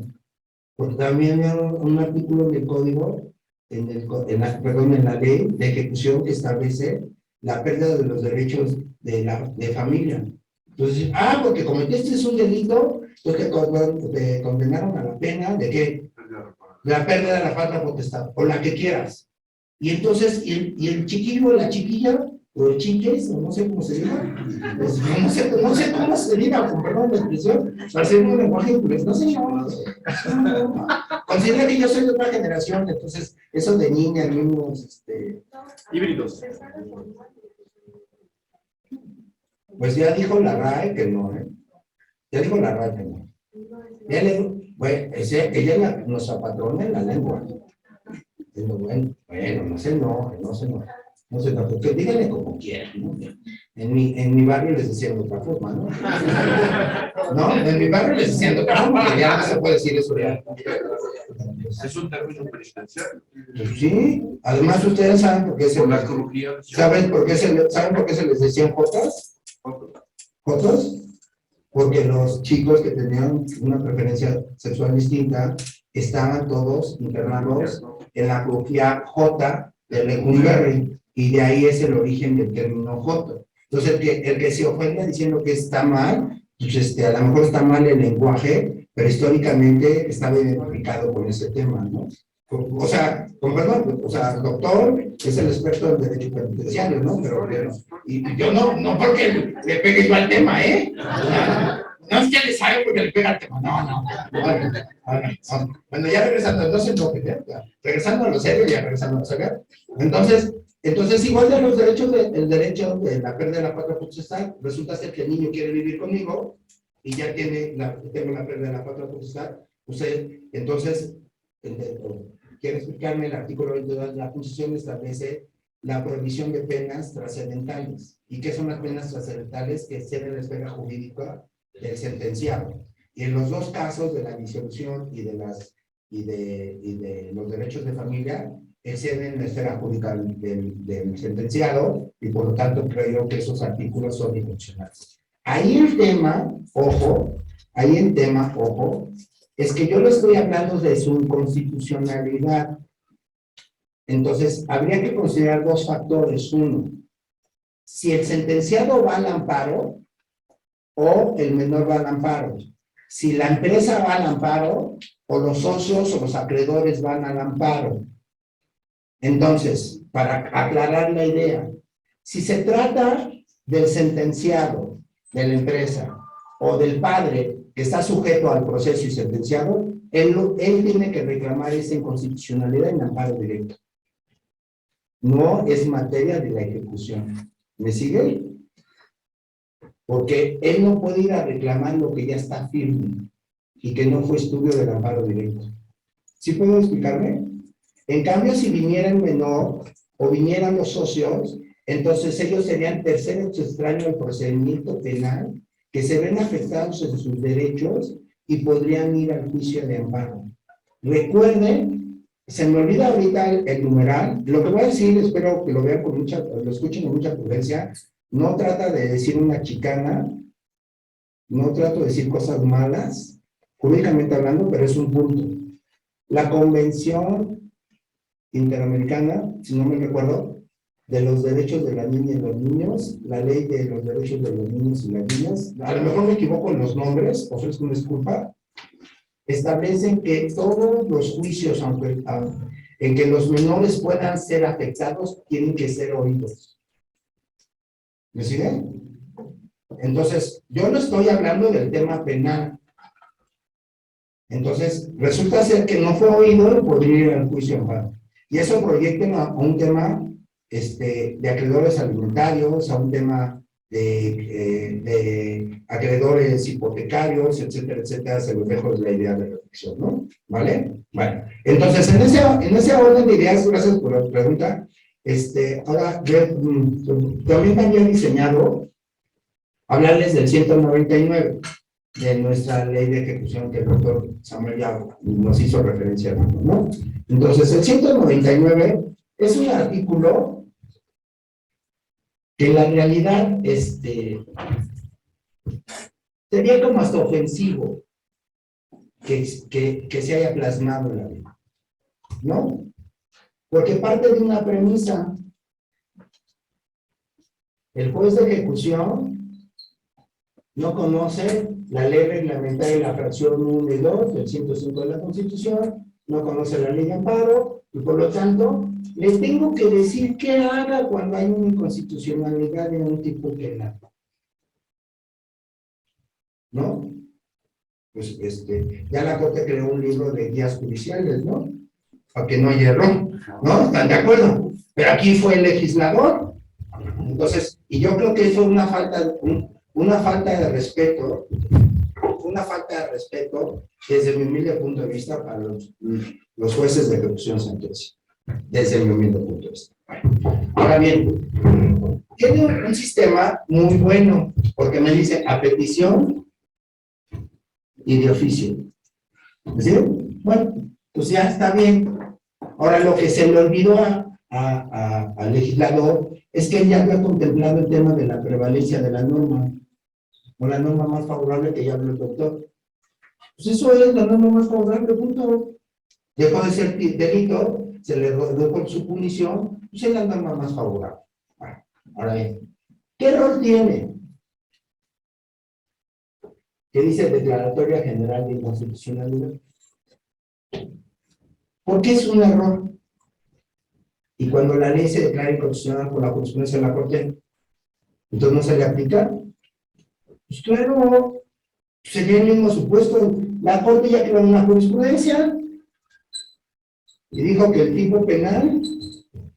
Porque también hay un artículo del código, en la ley de ejecución que establece la pérdida de los derechos de familia. Entonces, porque cometiste un delito, entonces te condenaron a la pena de ¿qué? La pérdida de la falta de potestad, o la que quieras. Y entonces, y el chiquillo o la chiquilla, o el chiques, o no sé cómo se diga, pues, no sé cómo se diga, con perdón la expresión, para hacer un lenguaje, pues no sé, considera que yo soy de otra generación, entonces, eso de niñas, niños, híbridos. Pues ya dijo la RAE que no, ¿eh? Ya dijo la RAE que no. Ya le dijo, bueno, ella es nuestra patrona en la lengua. Bueno, no se enoje, no se enoje, que díganle como quieran, ¿no? En mi barrio les decían de otra forma, ¿no? No, en mi barrio les decían de otra forma, porque ya no se puede decir eso ya. Es un término penitenciario. Pues sí, además ustedes saben por qué se Por les, la cirugía. ¿saben por qué se les decían jotas? ¿Jotos? Porque los chicos que tenían una preferencia sexual distinta estaban todos internados en la propia J de Lecumberri, y de ahí es el origen del término Joto. Entonces, el que se ofende diciendo que está mal, pues a lo mejor está mal el lenguaje, pero históricamente estaba identificado con ese tema, ¿no? O sea, con perdón, o sea, el doctor es el experto en derecho penitenciario, ¿no? Pero y yo no porque le pegue yo al tema, ¿eh? No es que le sabe porque le pega al tema, no. Bueno, ya regresando, entonces, regresando a lo serio, ya regresando a lo serio. Entonces, igual de los derechos, el derecho de la pérdida de la patria potestad, resulta ser que el niño quiere vivir conmigo y ya tengo la pérdida de la patria potestad. Usted, entonces, quiero explicarme, el artículo 22 de la Constitución establece la prohibición de penas trascendentales. ¿Y qué son las penas trascendentales? Que ceden la esfera jurídica del sentenciado. Y en los dos casos de la disolución y de los derechos de familia, exceden la esfera jurídica del sentenciado y por lo tanto creo yo que esos artículos son inconstitucionales. Ahí el tema, ojo, es que yo le estoy hablando de su inconstitucionalidad. Entonces, habría que considerar dos factores. Uno, si el sentenciado va al amparo o el menor va al amparo. Si la empresa va al amparo o los socios o los acreedores van al amparo. Entonces, para aclarar la idea, si se trata del sentenciado de la empresa o del padre que está sujeto al proceso y sentenciado, él tiene que reclamar esa inconstitucionalidad en amparo directo. No es materia de la ejecución. ¿Me sigue? Porque él no puede ir a reclamar lo que ya está firme y que no fue estudio del amparo directo. ¿Sí puedo explicarme? En cambio, si viniera el menor o vinieran los socios, entonces ellos serían terceros extraños al procedimiento penal que se ven afectados en sus derechos y podrían ir al juicio de amparo. Recuerden, se me olvida ahorita el numeral, lo que voy a decir, espero que lo vean con lo escuchen con mucha prudencia, no trata de decir una chicana, no trato de decir cosas malas, jurídicamente hablando, pero es un punto. La Convención Interamericana, si no me recuerdo, de los derechos de la niña y los niños, la ley de los derechos de los niños y las niñas, a lo mejor me equivoco en los nombres, ofrezco una disculpa, establecen que todos los juicios, en que los menores puedan ser afectados, tienen que ser oídos. ¿Me siguen? Entonces, yo no estoy hablando del tema penal. Entonces, resulta ser que no fue oído y podría ir al juicio amparo. Y eso proyecta a un tema de acreedores alimentarios, a un tema de acreedores hipotecarios, etcétera, etcétera, se los dejo de la idea de reflexión, ¿no? ¿Vale? Bueno, entonces, en ese orden de ideas, gracias por la pregunta, ahora, también había diseñado hablarles del 199 de nuestra ley de ejecución que el doctor Samuel ya nos hizo referencia, ¿no? Entonces, el 199 es un artículo que en la realidad sería como hasta ofensivo que se haya plasmado en la ley, ¿no? Porque parte de una premisa. El juez de ejecución no conoce la ley reglamentaria de la fracción 1 y 2 del 105 de la Constitución, no conoce la ley de amparo, y por lo tanto, le tengo que decir qué haga cuando hay una inconstitucionalidad de un tipo penal. ¿No? Pues ya la Corte creó un libro de guías judiciales, ¿no? Para que no haya error, ¿no? ¿Están de acuerdo? Pero aquí fue el legislador. Entonces, y yo creo que eso es una falta de respeto, desde mi humilde punto de vista para los jueces de ejecución sentencia, desde mi humilde punto de vista. Ahora bien, tiene un sistema muy bueno, porque me dice a petición y de oficio. ¿Sí? Bueno, pues ya está bien. Ahora, lo que se le olvidó al legislador es que él ya había contemplado el tema de la prevalencia de la norma, o la norma más favorable que ya habló el doctor. Pues eso es la norma más favorable, punto. Dejó de ser delito, se le redujo su punición, pues es la norma más favorable. Bueno, ahora bien, ¿qué rol tiene? ¿Qué dice Declaratoria General de Inconstitucionalidad? ¿Por qué es un error? Y cuando la ley se declara inconstitucional por la jurisprudencia de la Corte, entonces no se le aplica. Pues claro, sería el mismo supuesto. La Corte ya creó una jurisprudencia y dijo que el tipo penal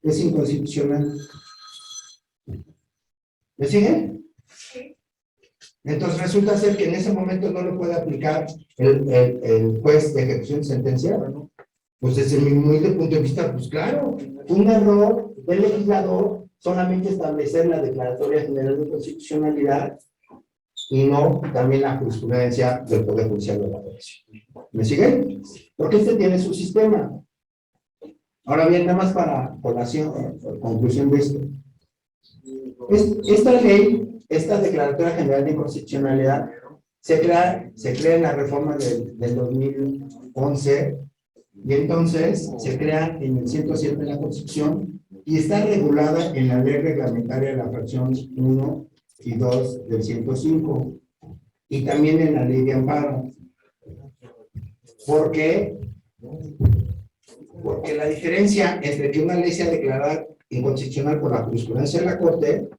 es inconstitucional. ¿Me siguen? Sí. Entonces resulta ser que en ese momento no lo puede aplicar el juez de ejecución de sentencia. ¿No? Pues desde mi humilde punto de vista, pues claro, un error del legislador solamente establecer la Declaratoria General de Constitucionalidad y no también la jurisprudencia del Poder Judicial de la Federación. ¿Me siguen? Porque tiene su sistema. Ahora bien, nada más para conclusión de esto. Esta ley, esta Declaratoria General de Inconstitucionalidad, se crea en la reforma del 2011, y entonces se crea en el 107 de la Constitución y está regulada en la ley reglamentaria de la fracción 1 y 2 del 105 y también en la ley de amparo. ¿Por qué? Porque la diferencia entre que una ley sea declarada inconstitucional por la jurisprudencia de la Corte,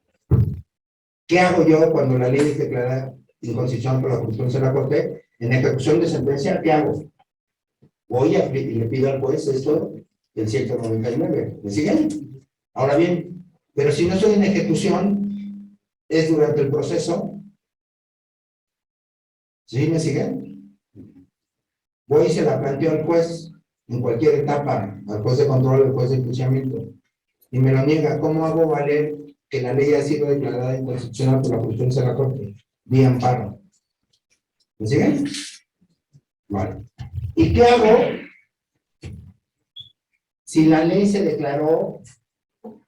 ¿qué hago yo cuando la ley es declarada inconstitucional por la jurisprudencia de la Corte? En ejecución de sentencia, ¿qué hago? Voy y le pido al juez esto del 199. ¿Me siguen? Ahora bien, pero si no estoy en ejecución, es durante el proceso. ¿Sí me siguen? Voy y se la planteo al juez en cualquier etapa, al juez de control, al juez de enjuiciamiento, y me lo niega. ¿Cómo hago valer que la ley ha sido declarada inconstitucional por la jurisprudencia de la Corte? Vía amparo. ¿Me siguen? Vale. ¿Y qué hago si la ley se declaró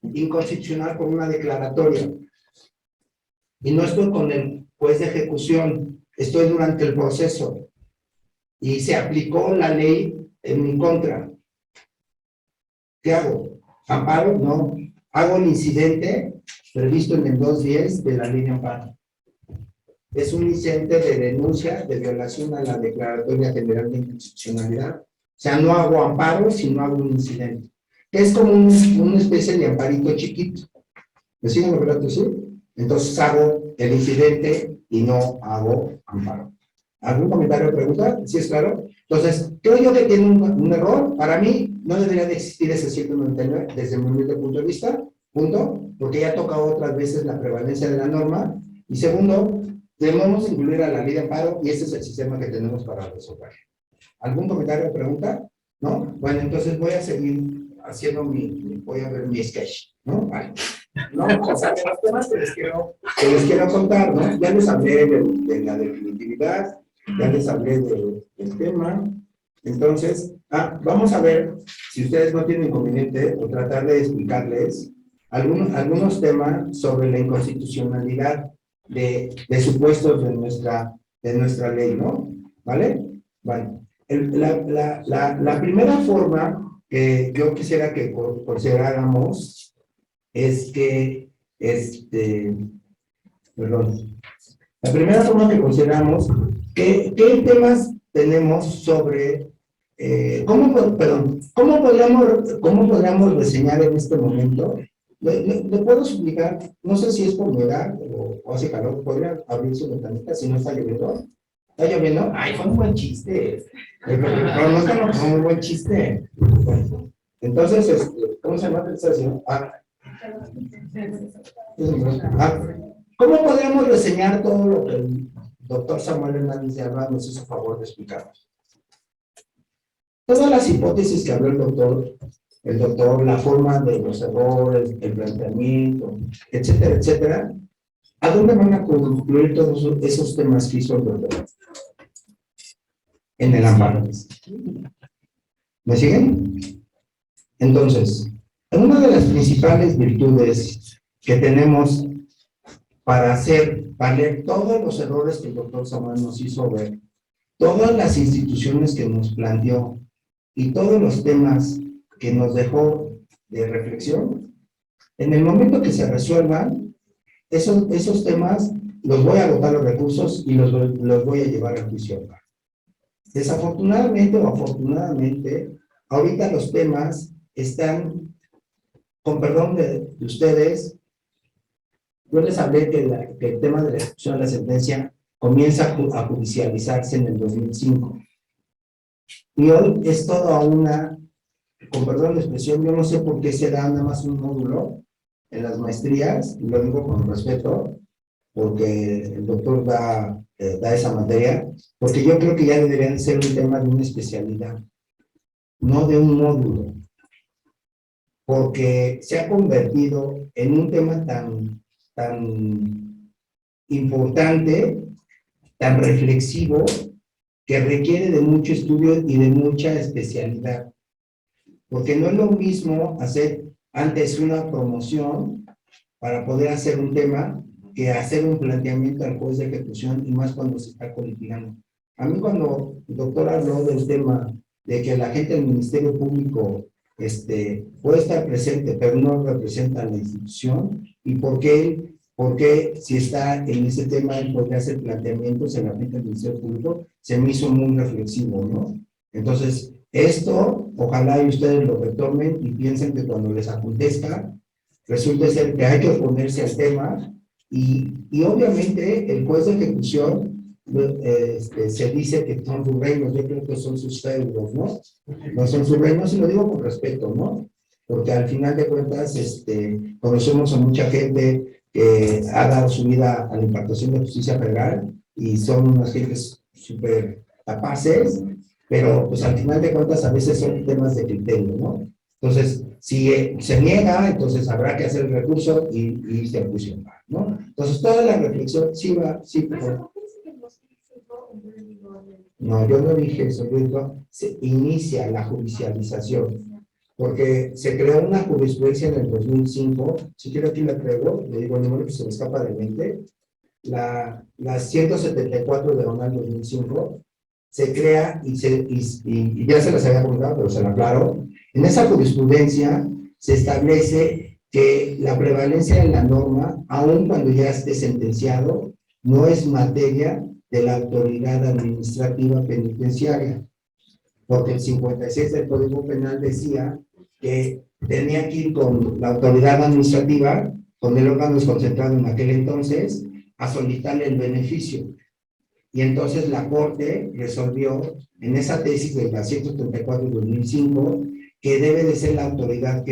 inconstitucional por una declaratoria y no estoy con el juez de ejecución, estoy durante el proceso y se aplicó la ley en mi contra? ¿Qué hago? ¿Amparo? No. Hago el incidente previsto en el 210 de la ley de amparo. Es un incidente de denuncia de violación a la Declaratoria General de Inconstitucionalidad. O sea, no hago amparo, sino hago un incidente. Es como una especie de amparito chiquito. ¿Me siguen lo que sí? Entonces hago el incidente y no hago amparo. ¿Algún comentario o pregunta? ¿Sí es claro? Entonces, creo yo que tiene un error. Para mí, no debería de existir ese 199 desde mi humilde punto de vista, punto, porque ya toca otras veces la prevalencia de la norma. Y segundo, debemos incluir a la ley de amparo y ese es el sistema que tenemos para resolver. ¿Algún comentario o pregunta? ¿No? Bueno, entonces voy a seguir haciendo voy a ver mi sketch, ¿no? Vale. No, o sea, de los temas que les quiero contar, ¿no? Ya les hablé de la definitividad, ya les hablé del tema. Entonces, vamos a ver si ustedes no tienen inconveniente o tratar de explicarles algunos temas sobre la inconstitucionalidad de supuestos de nuestra ley, ¿no? ¿Vale? Vale. La primera forma que yo quisiera que consideráramos es que, perdón, la primera forma que consideramos, ¿qué temas tenemos sobre, cómo podríamos reseñar en este momento? ¿Le puedo explicar? No sé si es por mi edad o hace calor, ¿podría abrir su ventanita si no está lloviendo? ¿Está lloviendo? ¡Ay, fue un buen chiste! No, no fue un buen chiste. Entonces, ¿cómo se llama esta sesión? ¿Cómo podríamos reseñar todo lo que el doctor Samuel Hernández de Alba nos hizo favor de explicarnos? Todas las hipótesis que habló el doctor, la forma de los errores, el planteamiento, etcétera, etcétera, ¿a dónde van a concluir todos esos temas que hizo el doctor? En el amparo. ¿Me siguen? Entonces, una de las principales virtudes que tenemos para hacer valer todos los errores que el doctor Samuel nos hizo ver, todas las instituciones que nos planteó y todos los temas que nos dejó de reflexión, en el momento que se resuelvan, esos temas los voy a agotar los recursos y los voy a llevar al juicio. Desafortunadamente o afortunadamente, ahorita los temas están, con perdón de ustedes, yo les hablé que el tema de la ejecución de la sentencia comienza a judicializarse en el 2005. Y hoy es toda con perdón de expresión, yo no sé por qué se da nada más un módulo en las maestrías, y lo digo con respeto, porque el doctor da esa materia, porque yo creo que ya deberían ser un tema de una especialidad, no de un módulo, porque se ha convertido en un tema tan importante, tan reflexivo, que requiere de mucho estudio y de mucha especialidad. porque no es lo mismo hacer antes una promoción para poder hacer un tema que hacer un planteamiento al juez de ejecución y más cuando se está colitigando. A mí cuando el doctor habló del tema de que la gente del Ministerio Público puede estar presente, pero no representa a la institución, y por qué si está en ese tema él podría hacer planteamientos en la gente del Ministerio Público, se me hizo muy reflexivo, ¿no? Entonces, esto, ojalá y ustedes lo retomen y piensen que cuando les acontezca, resulta ser que hay que oponerse al tema, y obviamente el juez de ejecución se dice que son sus reinos, yo creo que son sus feudos, ¿no? No son sus reinos, y lo digo con respeto, ¿no? Porque al final de cuentas, conocemos a mucha gente que ha dado su vida a la impartición de justicia federal, y son unas gentes súper capaces, pero pues al final de cuentas a veces son temas de criterio, ¿no? Entonces, si se niega, entonces habrá que hacer el recurso y se juicio, ¿no? Entonces, toda la reflexión, sí va, sí, por favor. No, yo no dije eso, yo digo, se inicia la judicialización, porque se creó una jurisprudencia en el 2005, si quiero aquí la traigo, le digo el número que se me escapa de mente, la 174 de 2005, se crea y ya se las había comentado, pero se la aclaro. En esa jurisprudencia se establece que la prevalencia de la norma, aun cuando ya esté sentenciado, no es materia de la autoridad administrativa penitenciaria, porque el 56 del Código Penal decía que tenía que ir con la autoridad administrativa, con el órgano desconcentrado en aquel entonces, a solicitarle el beneficio. Y entonces la Corte resolvió en esa tesis de la 134 de 2005 que debe de ser la autoridad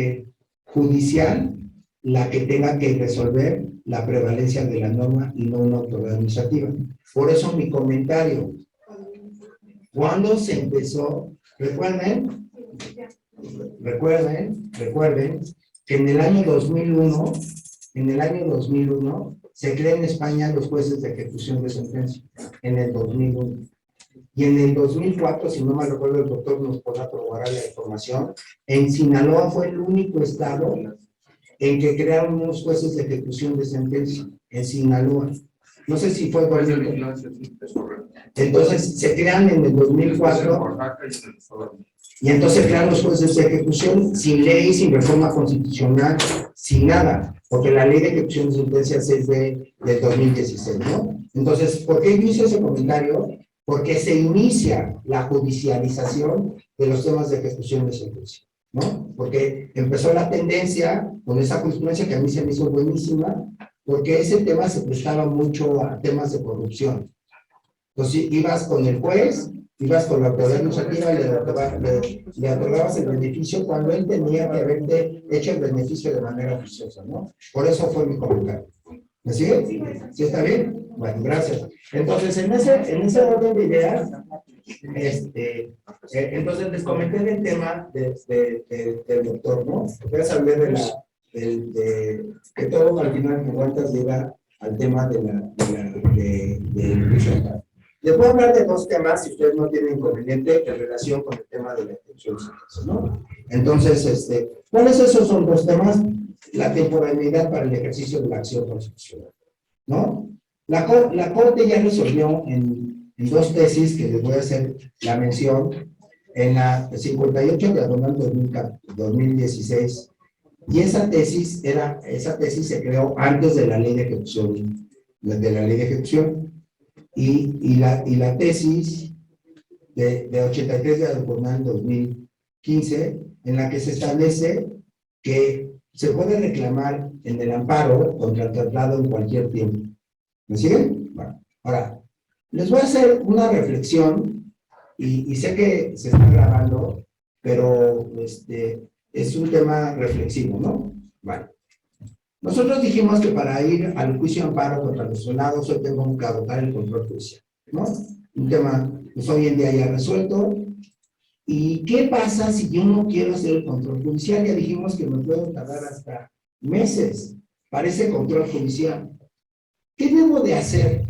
judicial la que tenga que resolver la prevalencia de la norma y no una autoridad administrativa. Por eso mi comentario. ¿Cuándo se empezó? Recuerden que en el año 2001, se crean en España los jueces de ejecución de sentencia, en el 2001. Y en el 2004, si no mal recuerdo, el doctor nos podrá corroborar la información, en Sinaloa fue el único estado en que crearon unos jueces de ejecución de sentencia, en Sinaloa. No sé si fue por entonces se crean en el 2004 y entonces crean los jueces de ejecución sin ley, sin reforma constitucional, sin nada, porque la ley de ejecución de sentencias es del 2016, ¿no? Entonces, ¿por qué yo hice ese comentario? Porque se inicia la judicialización de los temas de ejecución de sentencia, ¿no? Porque empezó la tendencia con esa jurisprudencia que a mí se me hizo buenísima, porque ese tema se prestaba mucho a temas de corrupción. Entonces ibas con el juez, ibas con la autoridad administrativa y le otorgabas el beneficio cuando él tenía que haberte hecho el beneficio de manera oficiosa, ¿no? Por eso fue mi comentario. ¿Me sigue? ¿Sí está bien? Bueno, gracias. Entonces, en ese orden de ideas, entonces les comenté del tema del doctor, ¿no? Voy a saber que todo al final de cuentas llega al tema de inclusión. Les voy a hablar de dos temas, si ustedes no tienen inconveniente, en relación con el tema de la inclusión, ¿no? Entonces, ¿cuáles esos son dos temas? La temporalidad para el ejercicio de la acción constitucional, ¿no? La Corte ya resolvió en dos tesis que les voy a hacer la mención, en la 58 de 2016, y esa tesis se creó antes de la ley de ejecución, y la tesis de 83 de 2015, en la que se establece que se puede reclamar en el amparo contra el traslado en cualquier tiempo. ¿Me siguen? Bueno, ahora, les voy a hacer una reflexión, y sé que se está grabando, pero es un tema reflexivo, ¿no? Vale. Nosotros dijimos que para ir al juicio de amparo contra los traslados hoy tengo que adoptar el control judicial, ¿no? Un tema, pues hoy en día ya resuelto. ¿Y qué pasa si yo no quiero hacer el control judicial? Ya dijimos que me puedo tardar hasta meses para ese control judicial. ¿Qué debo de hacer?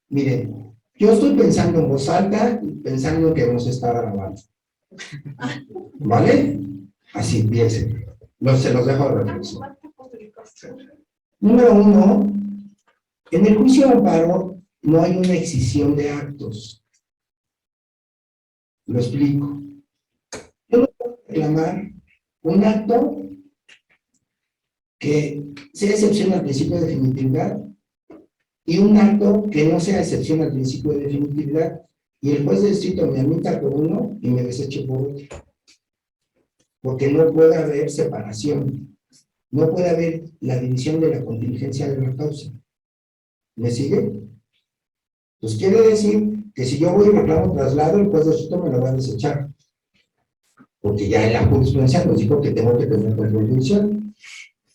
Miren, yo estoy pensando en voz alta y pensando que nos está grabando. ¿Vale? Así, fíjense. Se los dejo a reflexión. Número 1, en el juicio de amparo no hay una excisión de actos. Lo explico. Yo no puedo reclamar un acto que sea excepción al principio de definitividad y un acto que no sea excepción al principio de definitividad, y el juez de distrito me admita por uno y me deseche por otro. Porque no puede haber separación, no puede haber la división de la contingencia de la causa. ¿Me sigue? Pues quiere decir que si yo voy y reclamo traslado, el juez de distrito me lo va a desechar. Porque ya en la jurisprudencia nos dijo que tengo que tener control judicial.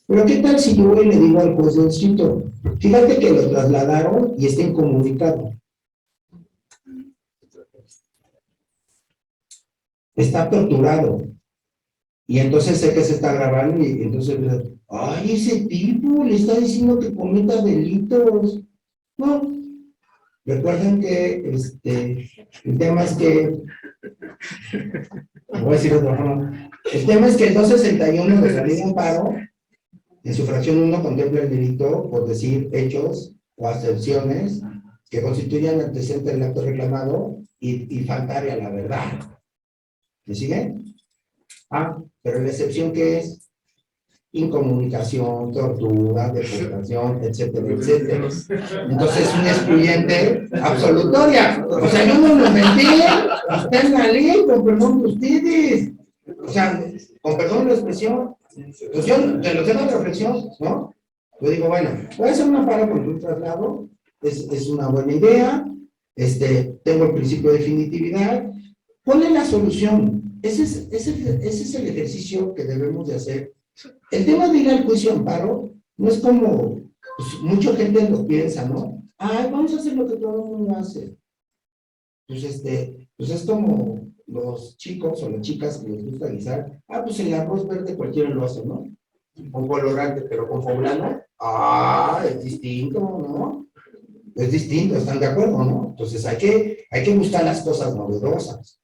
Pero ¿qué tal si yo voy y le digo al juez de distrito, fíjate que lo trasladaron y está incomunicado? Está torturado. Y entonces sé que se está grabando y entonces, ay, ese tipo le está diciendo que cometa delitos. No. Recuerden que el tema es que, voy a decir otra forma, el tema es que el 261 de la ley de amparo, en su fracción 1, contempla el delito por decir hechos o aserciones que constituyan antecedente del acto reclamado y faltar a la verdad. ¿Me siguen? Pero la excepción que es incomunicación, tortura, deportación, etcétera, etcétera. Entonces es un excluyente absolutoria. O sea, yo no lo inventé, está en la ley, con perdón de ustedes. O sea, con perdón de la expresión. Pues yo te lo tengo de reflexión, ¿no? Yo digo, bueno, voy a hacer una para con un traslado, es una buena idea, tengo el principio de definitividad. ¿Cuál es la solución? Ese es el ejercicio que debemos de hacer. El tema de ir al juicio de amparo no es como, pues, mucha gente lo piensa, ¿no? Vamos a hacer lo que todo el mundo hace. Pues pues es como los chicos o las chicas que les gusta guisar. Pues el arroz verde cualquiera lo hace, ¿no? Con colorante, pero con poblano, es distinto, ¿no? Es distinto, ¿están de acuerdo, no? Entonces hay que buscar las cosas novedosas.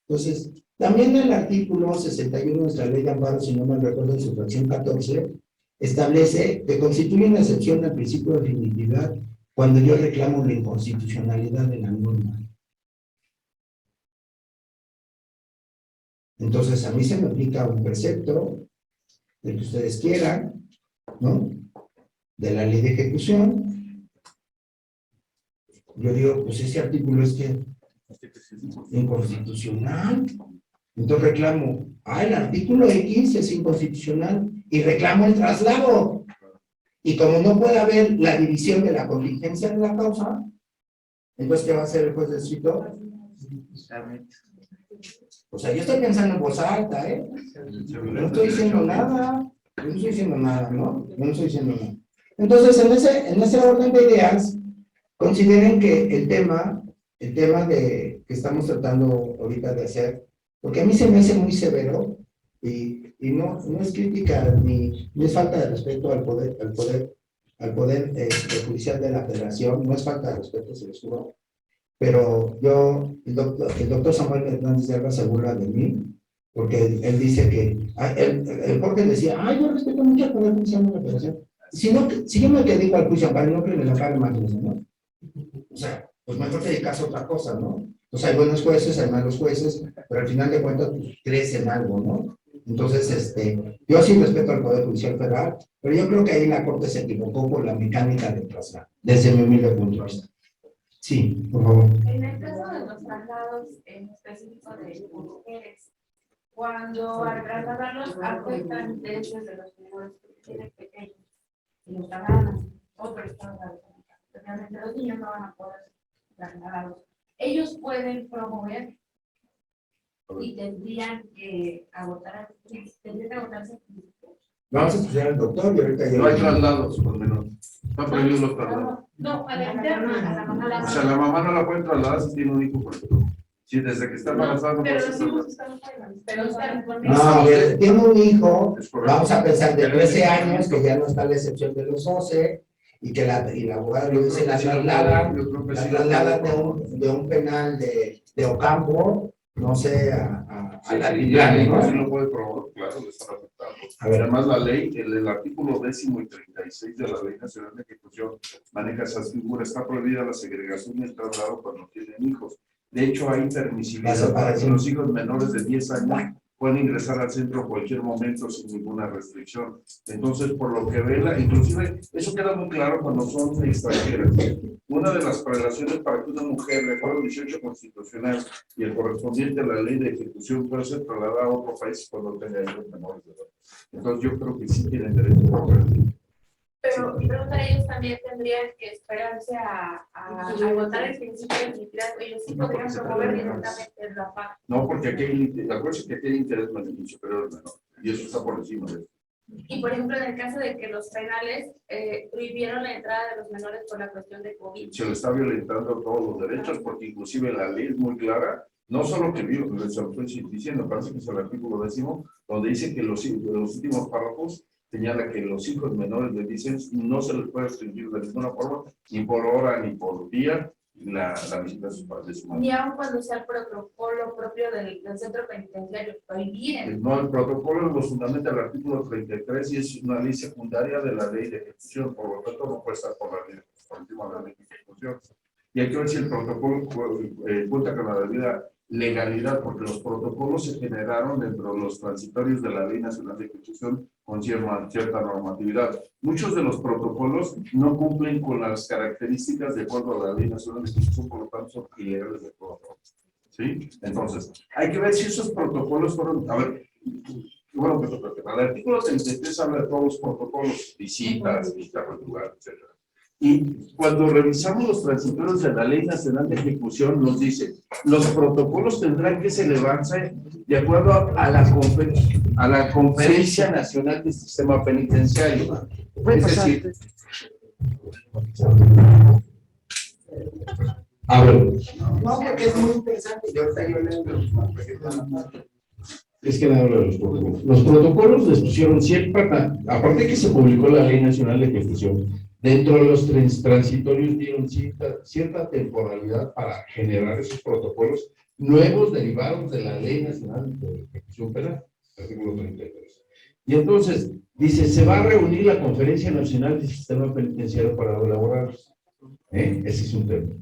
Entonces, también el artículo 61 de nuestra ley de amparo, si no me recuerdo en su fracción 14, establece que constituye una excepción al principio de definitividad cuando yo reclamo la inconstitucionalidad de la norma. Entonces, a mí se me aplica un precepto, el que ustedes quieran, ¿no? De la ley de ejecución. Yo digo, pues ese artículo es que inconstitucional. Entonces reclamo, el artículo X es inconstitucional y reclamo el traslado. Y como no puede haber la división de la contingencia de la causa, entonces, ¿qué va a hacer el juez de distrito? O sea, yo estoy pensando en voz alta, ¿eh? No estoy diciendo nada. Yo no estoy diciendo nada, ¿no? Yo no estoy diciendo nada. Entonces, en ese orden de ideas, consideren que el tema que estamos tratando ahorita de hacer, porque a mí se me hace muy severo y no es crítica ni es falta de respeto al poder judicial de la Federación, no es falta de respeto, se los juro. Pero el doctor Samuel Hernández de Alba se burla de mí, porque él dice que, el Jorge decía, yo respeto mucho al poder judicial de la Federación. Si yo me dedico al juicio amparo, no creo que me la pague más, ¿no? O sea, pues mejor te dedicas a otra cosa, ¿no? Entonces hay buenos jueces, hay malos jueces, pero al final de cuentas, pues crees en algo, ¿no? Entonces, yo sí respeto al Poder Judicial Federal, pero yo creo que ahí la Corte se equivocó por la mecánica del traslado, desde mi humilde punto de vista. Sí, por favor. En el caso de los traslados en específico de mujeres, cuando al trasladarlos afectan derechos de los menores que tienen pequeños y los trasladan a otro estado de la República, especialmente los niños no van a poder ser trasladados. Ellos pueden promover y tendrían que agotarse. Vamos a escuchar al doctor y ahorita ya. No hay traslados por menor. Están prohibidos los traslados. No, a la interna, a la mamá. O sea, la mamá no la puede trasladar si tiene un hijo por ejemplo. Si desde que está embarazada no puede Pero ser los hijos trasladada. están pero están con No, a ver, tiene un hijo, Es correcto. vamos a pensar de 13 años, que ya no está la excepción de los 12, y que la abogada le dice, la traslada de un penal de Ocampo, no sé, a a la Sí, ley, ¿no? sí lo puede probar, claro, le están afectando. A ver. Además, la ley, el artículo 10º y 36 de la Ley Nacional de Ejecución maneja esas figuras. Está prohibida la segregación y el traslado cuando tienen hijos. De hecho, hay permisibilidad para que los hijos menores de 10 años pueden ingresar al centro en cualquier momento sin ninguna restricción. Entonces, por lo que vela, inclusive, eso queda muy claro cuando son extranjeras. Una de las relaciones para que una mujer, de acuerdo al 18 constitucional y el correspondiente a la ley de ejecución, puede ser trasladada a otro país cuando tenga hijos menores de edad. Entonces, yo creo que sí tienen derecho a correr. Pero mi pregunta, ellos también tendrían que esperarse a agotar el principio de liquidez. Ellos sí No, podrían porque se promover puede. directamente el RAPAC. No, porque aquí hay, acuérdense que aquí hay interés superior al menor, y eso está por encima de eso. Y por ejemplo, en el caso de que los penales prohibieron la entrada de los menores por la cuestión de COVID. Se le está violentando todos los derechos, porque inclusive la ley es muy clara, no solo que vio, se lo estoy diciendo, parece que es el artículo 10º, donde dice que los últimos párrafos señala que los hijos menores de 10 años no se les puede restringir de ninguna forma, ni por hora, ni por día, la visita de su madre. Ni aun cuando sea el protocolo propio del centro penitenciario, prohibir. No, el protocolo lo fundamenta el artículo 33 y es una ley secundaria de la ley de ejecución, por lo tanto no puede estar por la ley, por encima de la ley de ejecución. Y hay que ver si el protocolo cuenta con la debida legalidad, porque los protocolos se generaron dentro de los transitorios de la Ley Nacional de Ejecución con cierta normatividad. Muchos de los protocolos no cumplen con las características de acuerdo a la Ley Nacional de Ejecución, por lo tanto son ilegales de todo. ¿Sí? Entonces, hay que ver si esos protocolos fueron, a ver, bueno, pues el artículo 33 habla de todos los protocolos, visitas, visita conjugal, etc. Y cuando revisamos los transitorios de la Ley Nacional de Ejecución, nos dice, los protocolos tendrán que celebrarse de acuerdo a la Conferencia Nacional del Sistema Penitenciario. Es decir, A ver. No, porque es muy interesante. Yo ahorita yo leo. Es que no hablo de los protocolos. Los protocolos les pusieron cierta, aparte que se publicó la Ley Nacional de Ejecución, dentro de los transitorios dieron cierta temporalidad para generar esos protocolos nuevos derivados de la Ley Nacional de Ejecución Penal, artículo 33. Y entonces, dice, se va a reunir la Conferencia Nacional del Sistema Penitenciario para elaborar. Ese es un tema.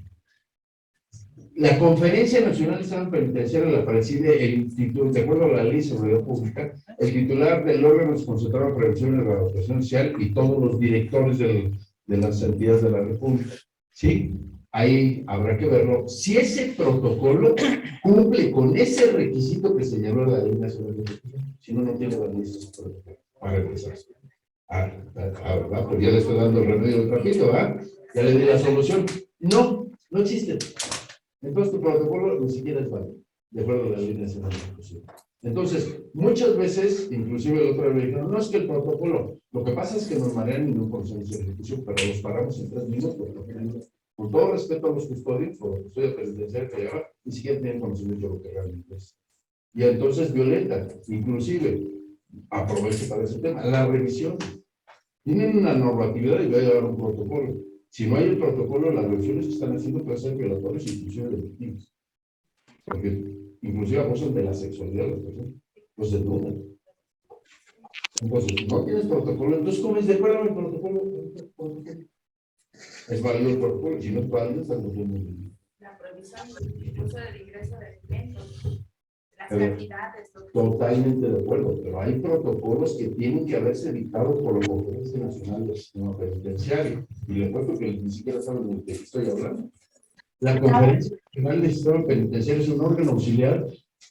La Conferencia Nacional del Sistema Penitenciario la preside el instituto, de acuerdo a la Ley de Seguridad Pública, el titular del órgano es concentrado en prevención y rehabilitación social y todos los directores de las entidades de la República. ¿Sí? Ahí habrá que verlo. Si ese protocolo cumple con ese requisito que señaló la Ley Nacional de Ejecución, si no, no tiene validez para empezar. Pues ya le estoy dando el remedio del trapito, ya le di la solución. No, no existe. Entonces tu protocolo ni siquiera es válido, de acuerdo a la Ley Nacional de Ejecución. Entonces, muchas veces, inclusive el otro día dijeron, no es que el protocolo, lo que pasa es que nos marean y no conocemos de ejecución, pero los paramos en 3 minutos. Con todo respeto a los custodios, o la custodia penitenciaria que lleva, ni siquiera tienen conocimiento de lo que realmente es. Y entonces violenta, inclusive, aprovecho para ese tema, la revisión. Tienen una normatividad y va a llevar un protocolo. Si no hay el protocolo, las revisiones que están haciendo pueden ser violatorias e inclusive delictivas. Porque inclusive abusan de la sexualidad de las personas. Pues desnudan. Entonces, no tienes protocolo, entonces ¿cómo es de acuerdo al protocolo? Es válido el protocolo, si no es válido, están metiendo. La provisión, incluso del ingreso de alimentos, las Pero, cantidades. Totalmente de acuerdo, pero hay protocolos que tienen que haberse dictado por la Conferencia Nacional del Sistema Penitenciario. Y les cuento que ni siquiera saben de qué estoy hablando. La Conferencia Nacional del Sistema Penitenciario es un órgano auxiliar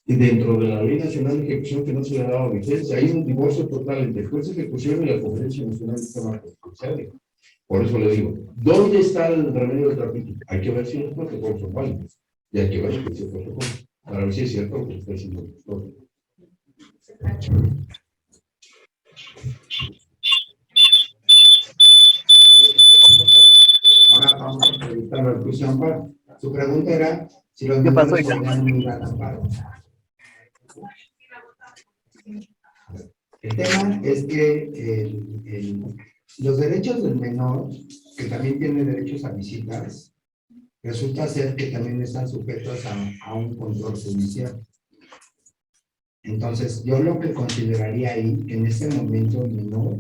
y dentro de la Ley Nacional de Ejecución que no se le ha dado vigencia. Hay un divorcio total entre el juez de ejecución y la Conferencia Nacional del Sistema Penitenciario. Por eso le digo, ¿dónde está el remedio del trapito? Hay que ver si los protocolos son válidos. Y hay que ver si es protocolo. Para ver si es cierto lo que está diciendo el doctor. Ahora vamos a preguntar a Cruz Amparo. Su pregunta era si los menores podrían unir al amparo. El tema es que los derechos del menor, que también tiene derechos a visitas, resulta ser que también están sujetos a un control judicial. Entonces, yo lo que consideraría ahí, que en este momento el menor,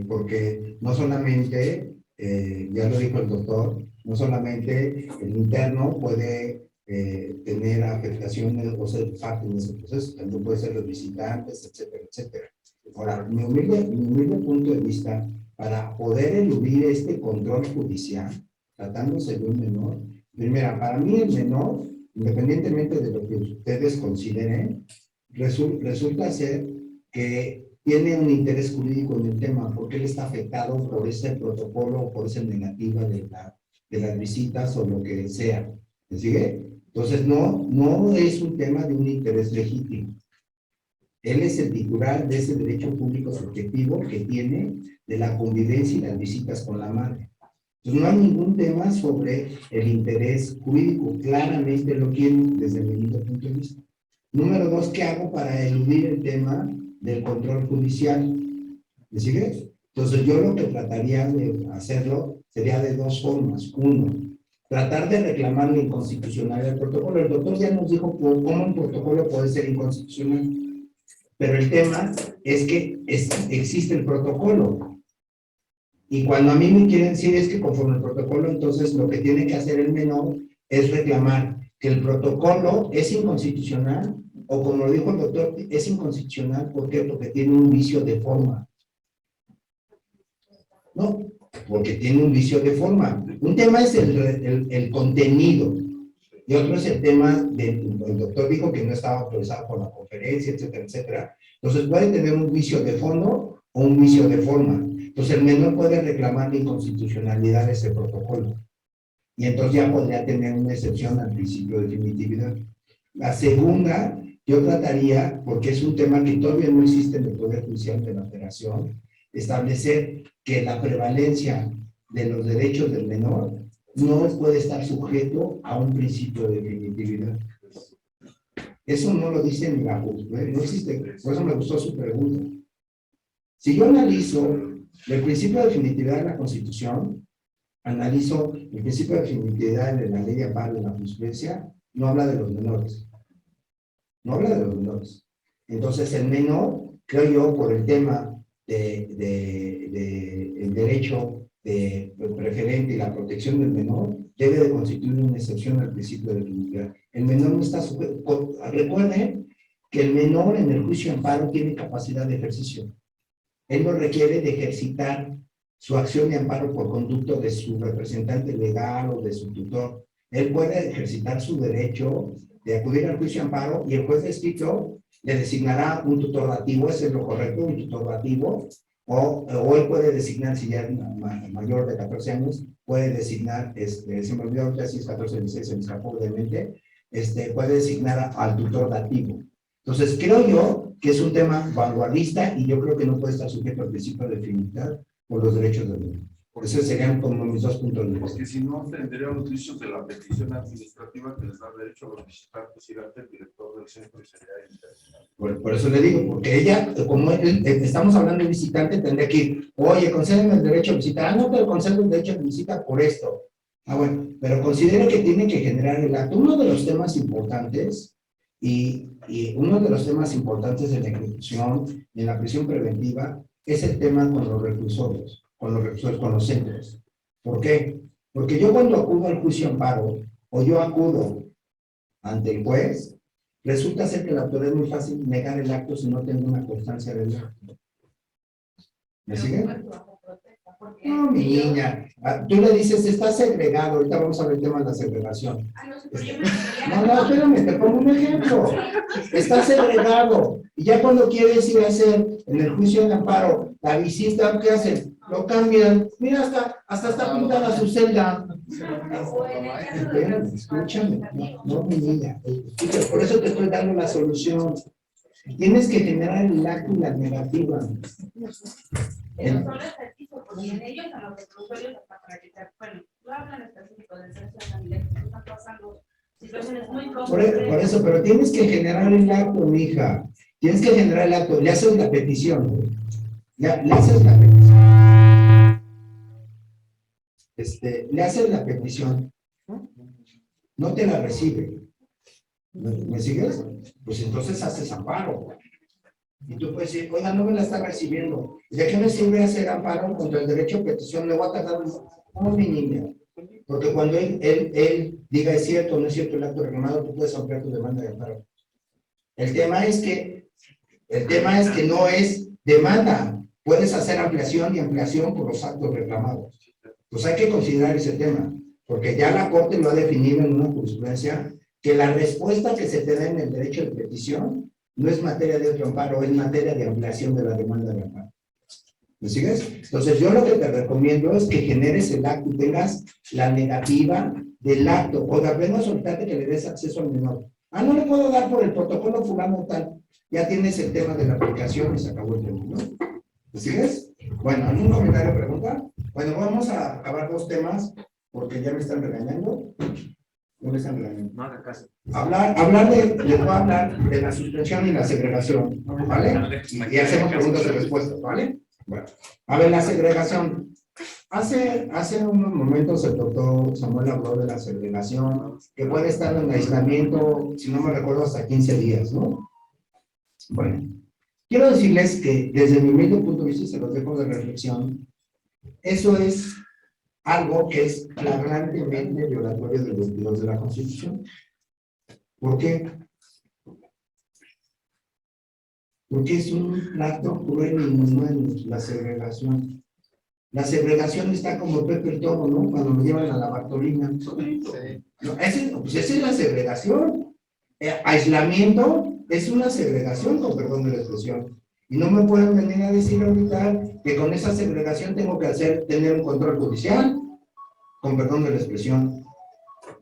porque no solamente, ya lo dijo el doctor, no solamente el interno puede tener afectaciones o ser parte de ese proceso, también puede ser los visitantes, etcétera, etcétera. Ahora, mi humilde punto de vista, para poder eludir este control judicial, tratándose de un menor, primera, para mí el menor, independientemente de lo que ustedes consideren, resulta ser que tiene un interés jurídico en el tema, porque él está afectado por ese protocolo, por esa negativa de las visitas o lo que sea. ¿Me sigue? Entonces, no es un tema de un interés legítimo. Él es el titular de ese derecho público subjetivo que tiene de la convivencia y las visitas con la madre. Entonces, no hay ningún tema sobre el interés jurídico. Claramente lo quieren desde mi punto de vista. Número dos, ¿qué hago para eludir el tema del control judicial? ¿Me sigue? Entonces, yo lo que trataría de hacerlo sería de dos formas. Uno, tratar de reclamar la inconstitucionalidad del protocolo. El doctor ya nos dijo cómo un protocolo puede ser inconstitucional. Pero el tema es que existe el protocolo. Y cuando a mí me quieren decir es que conforme el protocolo, entonces lo que tiene que hacer el menor es reclamar que el protocolo es inconstitucional, o como lo dijo el doctor, es inconstitucional, ¿por qué? Porque tiene un vicio de forma. No, porque tiene un vicio de forma. Un tema es el contenido, y otro es el tema el doctor dijo que no estaba autorizado por la conferencia, etcétera, etcétera. Entonces puede tener un vicio de fondo o un vicio de forma. Entonces el menor puede reclamar la inconstitucionalidad de ese protocolo. Y entonces ya podría tener una excepción al principio de definitividad. La segunda, yo trataría, porque es un tema que todavía no existe en el Poder Judicial de la Federación, establecer que la prevalencia de los derechos del menor no puede estar sujeto a un principio de definitividad. Eso no lo dice ni la JUS, no existe. Por eso me gustó su pregunta. Si yo analizo el principio de definitividad de la Constitución, analizo el principio de definitividad de la ley de amparo de la jurisprudencia, no habla de los menores. No habla de los menores. Entonces, el menor, creo yo, por el tema el derecho de preferente y la protección del menor, debe de constituir una excepción al principio de definitividad. El menor no está sujeto. Recuerden que el menor en el juicio de amparo tiene capacidad de ejercicio. Él no requiere de ejercitar su acción de amparo por conducto de su representante legal o de su tutor. Él puede ejercitar su derecho de acudir al juicio de amparo y el juez de distrito le designará un tutor dativo, ese es lo correcto, un tutor dativo, o él puede designar, si ya es mayor de 14 años, puede designar, se me olvidó ya si es 14 o 16, se me escapó brevemente, puede designar al tutor dativo. Entonces, creo yo que es un tema vanguardista y yo creo que no puede estar sujeto al principio de definitividad por los derechos del menor. Esos serían como mis dos puntos de vista. Porque si no, tendría los vicios de la petición administrativa que les da derecho a los visitantes ir ante el director del centro y sería interesante. Por eso le digo, porque ella, como estamos hablando de visitante, tendría que ir, oye, concédeme el derecho a visitar. Ah, no, pero concedo el derecho a visita por esto. Ah, bueno, pero considero que tiene que generar el acto. Uno de los temas importantes, y uno de los temas importantes en la ejecución, en la prisión preventiva, es el tema con los reclusorios, con los centros. ¿Por qué? Porque yo cuando acudo al juicio de amparo, o yo acudo ante el juez, resulta ser que la autoridad es muy fácil negar el acto si no tengo una constancia del acto. ¿Me sigue? No, mi niña, tú le dices, está segregado, ahorita vamos a ver el tema de la segregación. No, espérame, te pongo un ejemplo. Está segregado, y ya cuando quieres ir a hacer en el juicio de amparo la visita, ¿qué hacen? Lo cambian, mira, hasta está pintada su celda. Escúchame, no, mi niña, por eso te estoy dando la solución. Tienes que generar el acto y la negativa. En ellos a los reclusorios hasta para quitar, bueno, no hablan específico de centros de familia que están pasando situaciones muy complejas. Por eso, pero tienes que generar el acto, mija. Tienes que generar el acto. Le haces la petición. Le haces la petición. Le haces la petición. No te la recibe. ¿Me sigues? Pues entonces haces amparo. Y tú puedes decir, oiga, no me la está recibiendo. ¿De qué me sirve hacer amparo contra el derecho a petición? Le voy a tardar un mi niña. Porque cuando él diga es cierto o no es cierto el acto reclamado, tú puedes ampliar tu demanda de amparo. El tema es que no es demanda. Puedes hacer ampliación y ampliación por los actos reclamados. Pues hay que considerar ese tema, porque ya la Corte lo ha definido en una jurisprudencia que la respuesta que se te da en el derecho de petición no es materia de otro amparo, es materia de ampliación de la demanda de amparo. ¿Me sigues? Entonces yo lo que te recomiendo es que generes el acto y tengas la negativa del acto. Oiga, vengo a solicitarte que le des acceso al menor. Ah, no le puedo dar por el protocolo fulano tal. Ya tienes el tema de la aplicación y se acabó el tema, ¿no? ¿Me sigues? Bueno, ¿algún comentario o pregunta? Bueno, vamos a acabar dos temas porque ya me están regañando. No me están regañando. No haga caso. Les voy a hablar de la suspensión y la segregación, ¿vale? Y hacemos preguntas y respuestas, ¿vale? Bueno, a ver, la segregación. Hace unos momentos el doctor Samuel habló de la segregación, que puede estar en aislamiento, si no me recuerdo, hasta 15 días, ¿no? Bueno, quiero decirles que desde mi humilde punto de vista, y se los dejo de reflexión, eso es algo que es flagrantemente violatorio de los 22 de la Constitución. ¿Por qué? Porque es un acto cruel y inhumano la segregación. La segregación está como Pepe el Toro, ¿no? Cuando me llevan a la Bartolina. No, pues esa es la segregación. Aislamiento es una segregación, con perdón de la expresión. Y no me pueden venir a decir ahorita que con esa segregación tengo que tener un control judicial, con perdón de la expresión.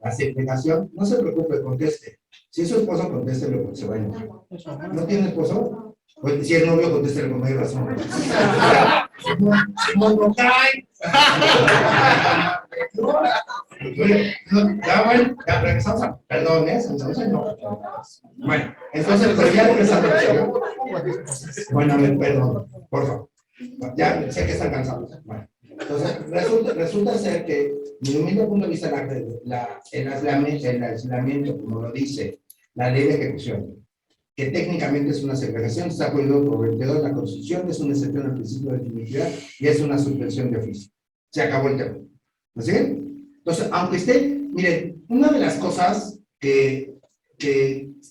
La segregación, no se preocupe, conteste. Si es su esposo, contéstele porque se va a enojar. ¿No tiene esposo? Pues si es novio, contéstele con mayor razón. No cae. Ya bueno, ya regresamos a, perdón, entonces no. Bueno, entonces, pero ya regresando. Bueno, a ver, perdón, por favor. Ya sé que están cansados. Bueno, entonces, resulta ser que, desde mi humilde punto de vista, el aislamiento, como lo dice la ley de ejecución, que técnicamente es una segregación, está prohibido por el de la Constitución, es una excepción al principio de definitividad y es una suspensión de oficio. Se acabó el tema. ¿No es bien? Entonces, aunque esté, miren, una de las cosas que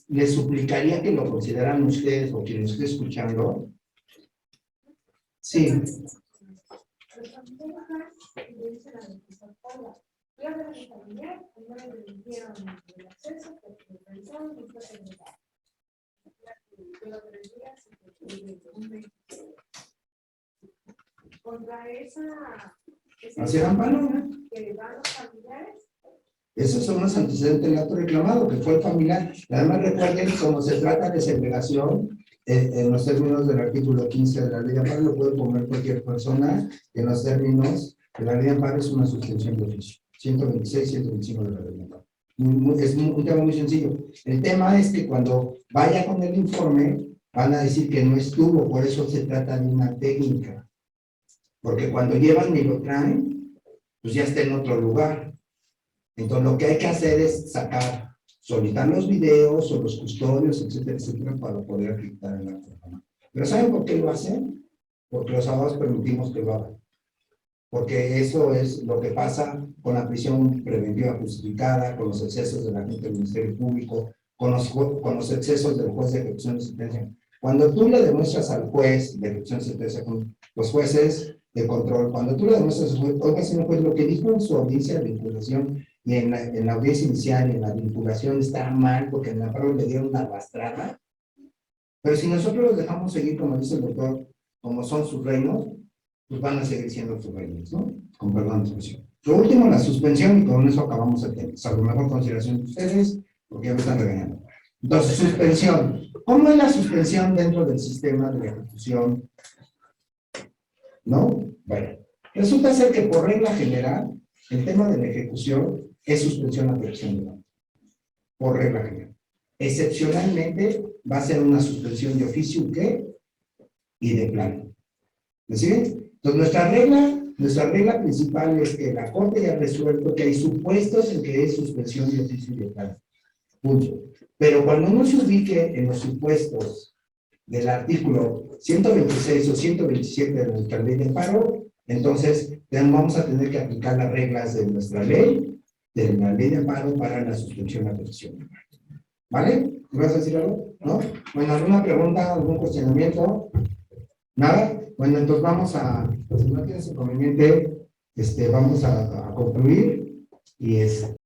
les suplicaría que lo consideraran ustedes o quienes estén escuchando, sí. Contra ¿Hacer amparo? que van los familiares. Esos son los antecedentes del acto reclamado, que fue el familiar. Además, recuerden, como se trata de segregación, en los términos del artículo 15 de la ley de amparo, lo puede poner cualquier persona, en los términos de la ley de amparo es una suspensión de oficio. 126, 125 de la ley de amparo. Es un tema muy sencillo. El tema es que cuando vaya con el informe, van a decir que no estuvo, por eso se trata de una técnica. Porque cuando llevan y lo traen, pues ya está en otro lugar. Entonces lo que hay que hacer es solicitar los videos o los custodios, etcétera, etcétera, para poder acreditar el acto. ¿Pero saben por qué lo hacen? Porque los abogados permitimos que lo hagan. Porque eso es lo que pasa con la prisión preventiva justificada, con los excesos de la gente del Ministerio Público, con los excesos del juez de ejecución de sentencia. Cuando tú le demuestras al juez de ejecución de sentencia, con los jueces de control, cuando tú le demuestras al juez, oiga, señor juez, lo que dijo en su audiencia de vinculación y en la audiencia inicial y en la vinculación está mal porque en la prueba le dieron una arrastrada, pero si nosotros los dejamos seguir, como dice el doctor, como son sus reinos, pues van a seguir siendo sus reinos, ¿no? Con perdón de expresión. Lo último, la suspensión, y con eso acabamos el tema. Salvo mejor consideración de ustedes, porque ya me están regañando. Entonces, suspensión. ¿Cómo es la suspensión dentro del sistema de la ejecución? ¿No? Bueno, resulta ser que por regla general, el tema de la ejecución es suspensión a petición de la. Por regla general. Excepcionalmente, va a ser una suspensión de oficio, ¿qué? Y de plano. ¿Me siguen? Entonces, nuestra regla principal es que la Corte ya ha resuelto que hay supuestos en que es suspensión de oficio y de plano. punto. Pero cuando uno se ubique en los supuestos del artículo 126 o 127 de nuestra ley de paro, entonces vamos a tener que aplicar las reglas de nuestra ley, de la ley de paro para la suspensión a petición. ¿Vale? ¿Me vas a decir algo? ¿No? Bueno, ¿alguna pregunta, algún cuestionamiento? ¿Nada? Bueno, entonces vamos a, si no tienes inconveniente, vamos a concluir y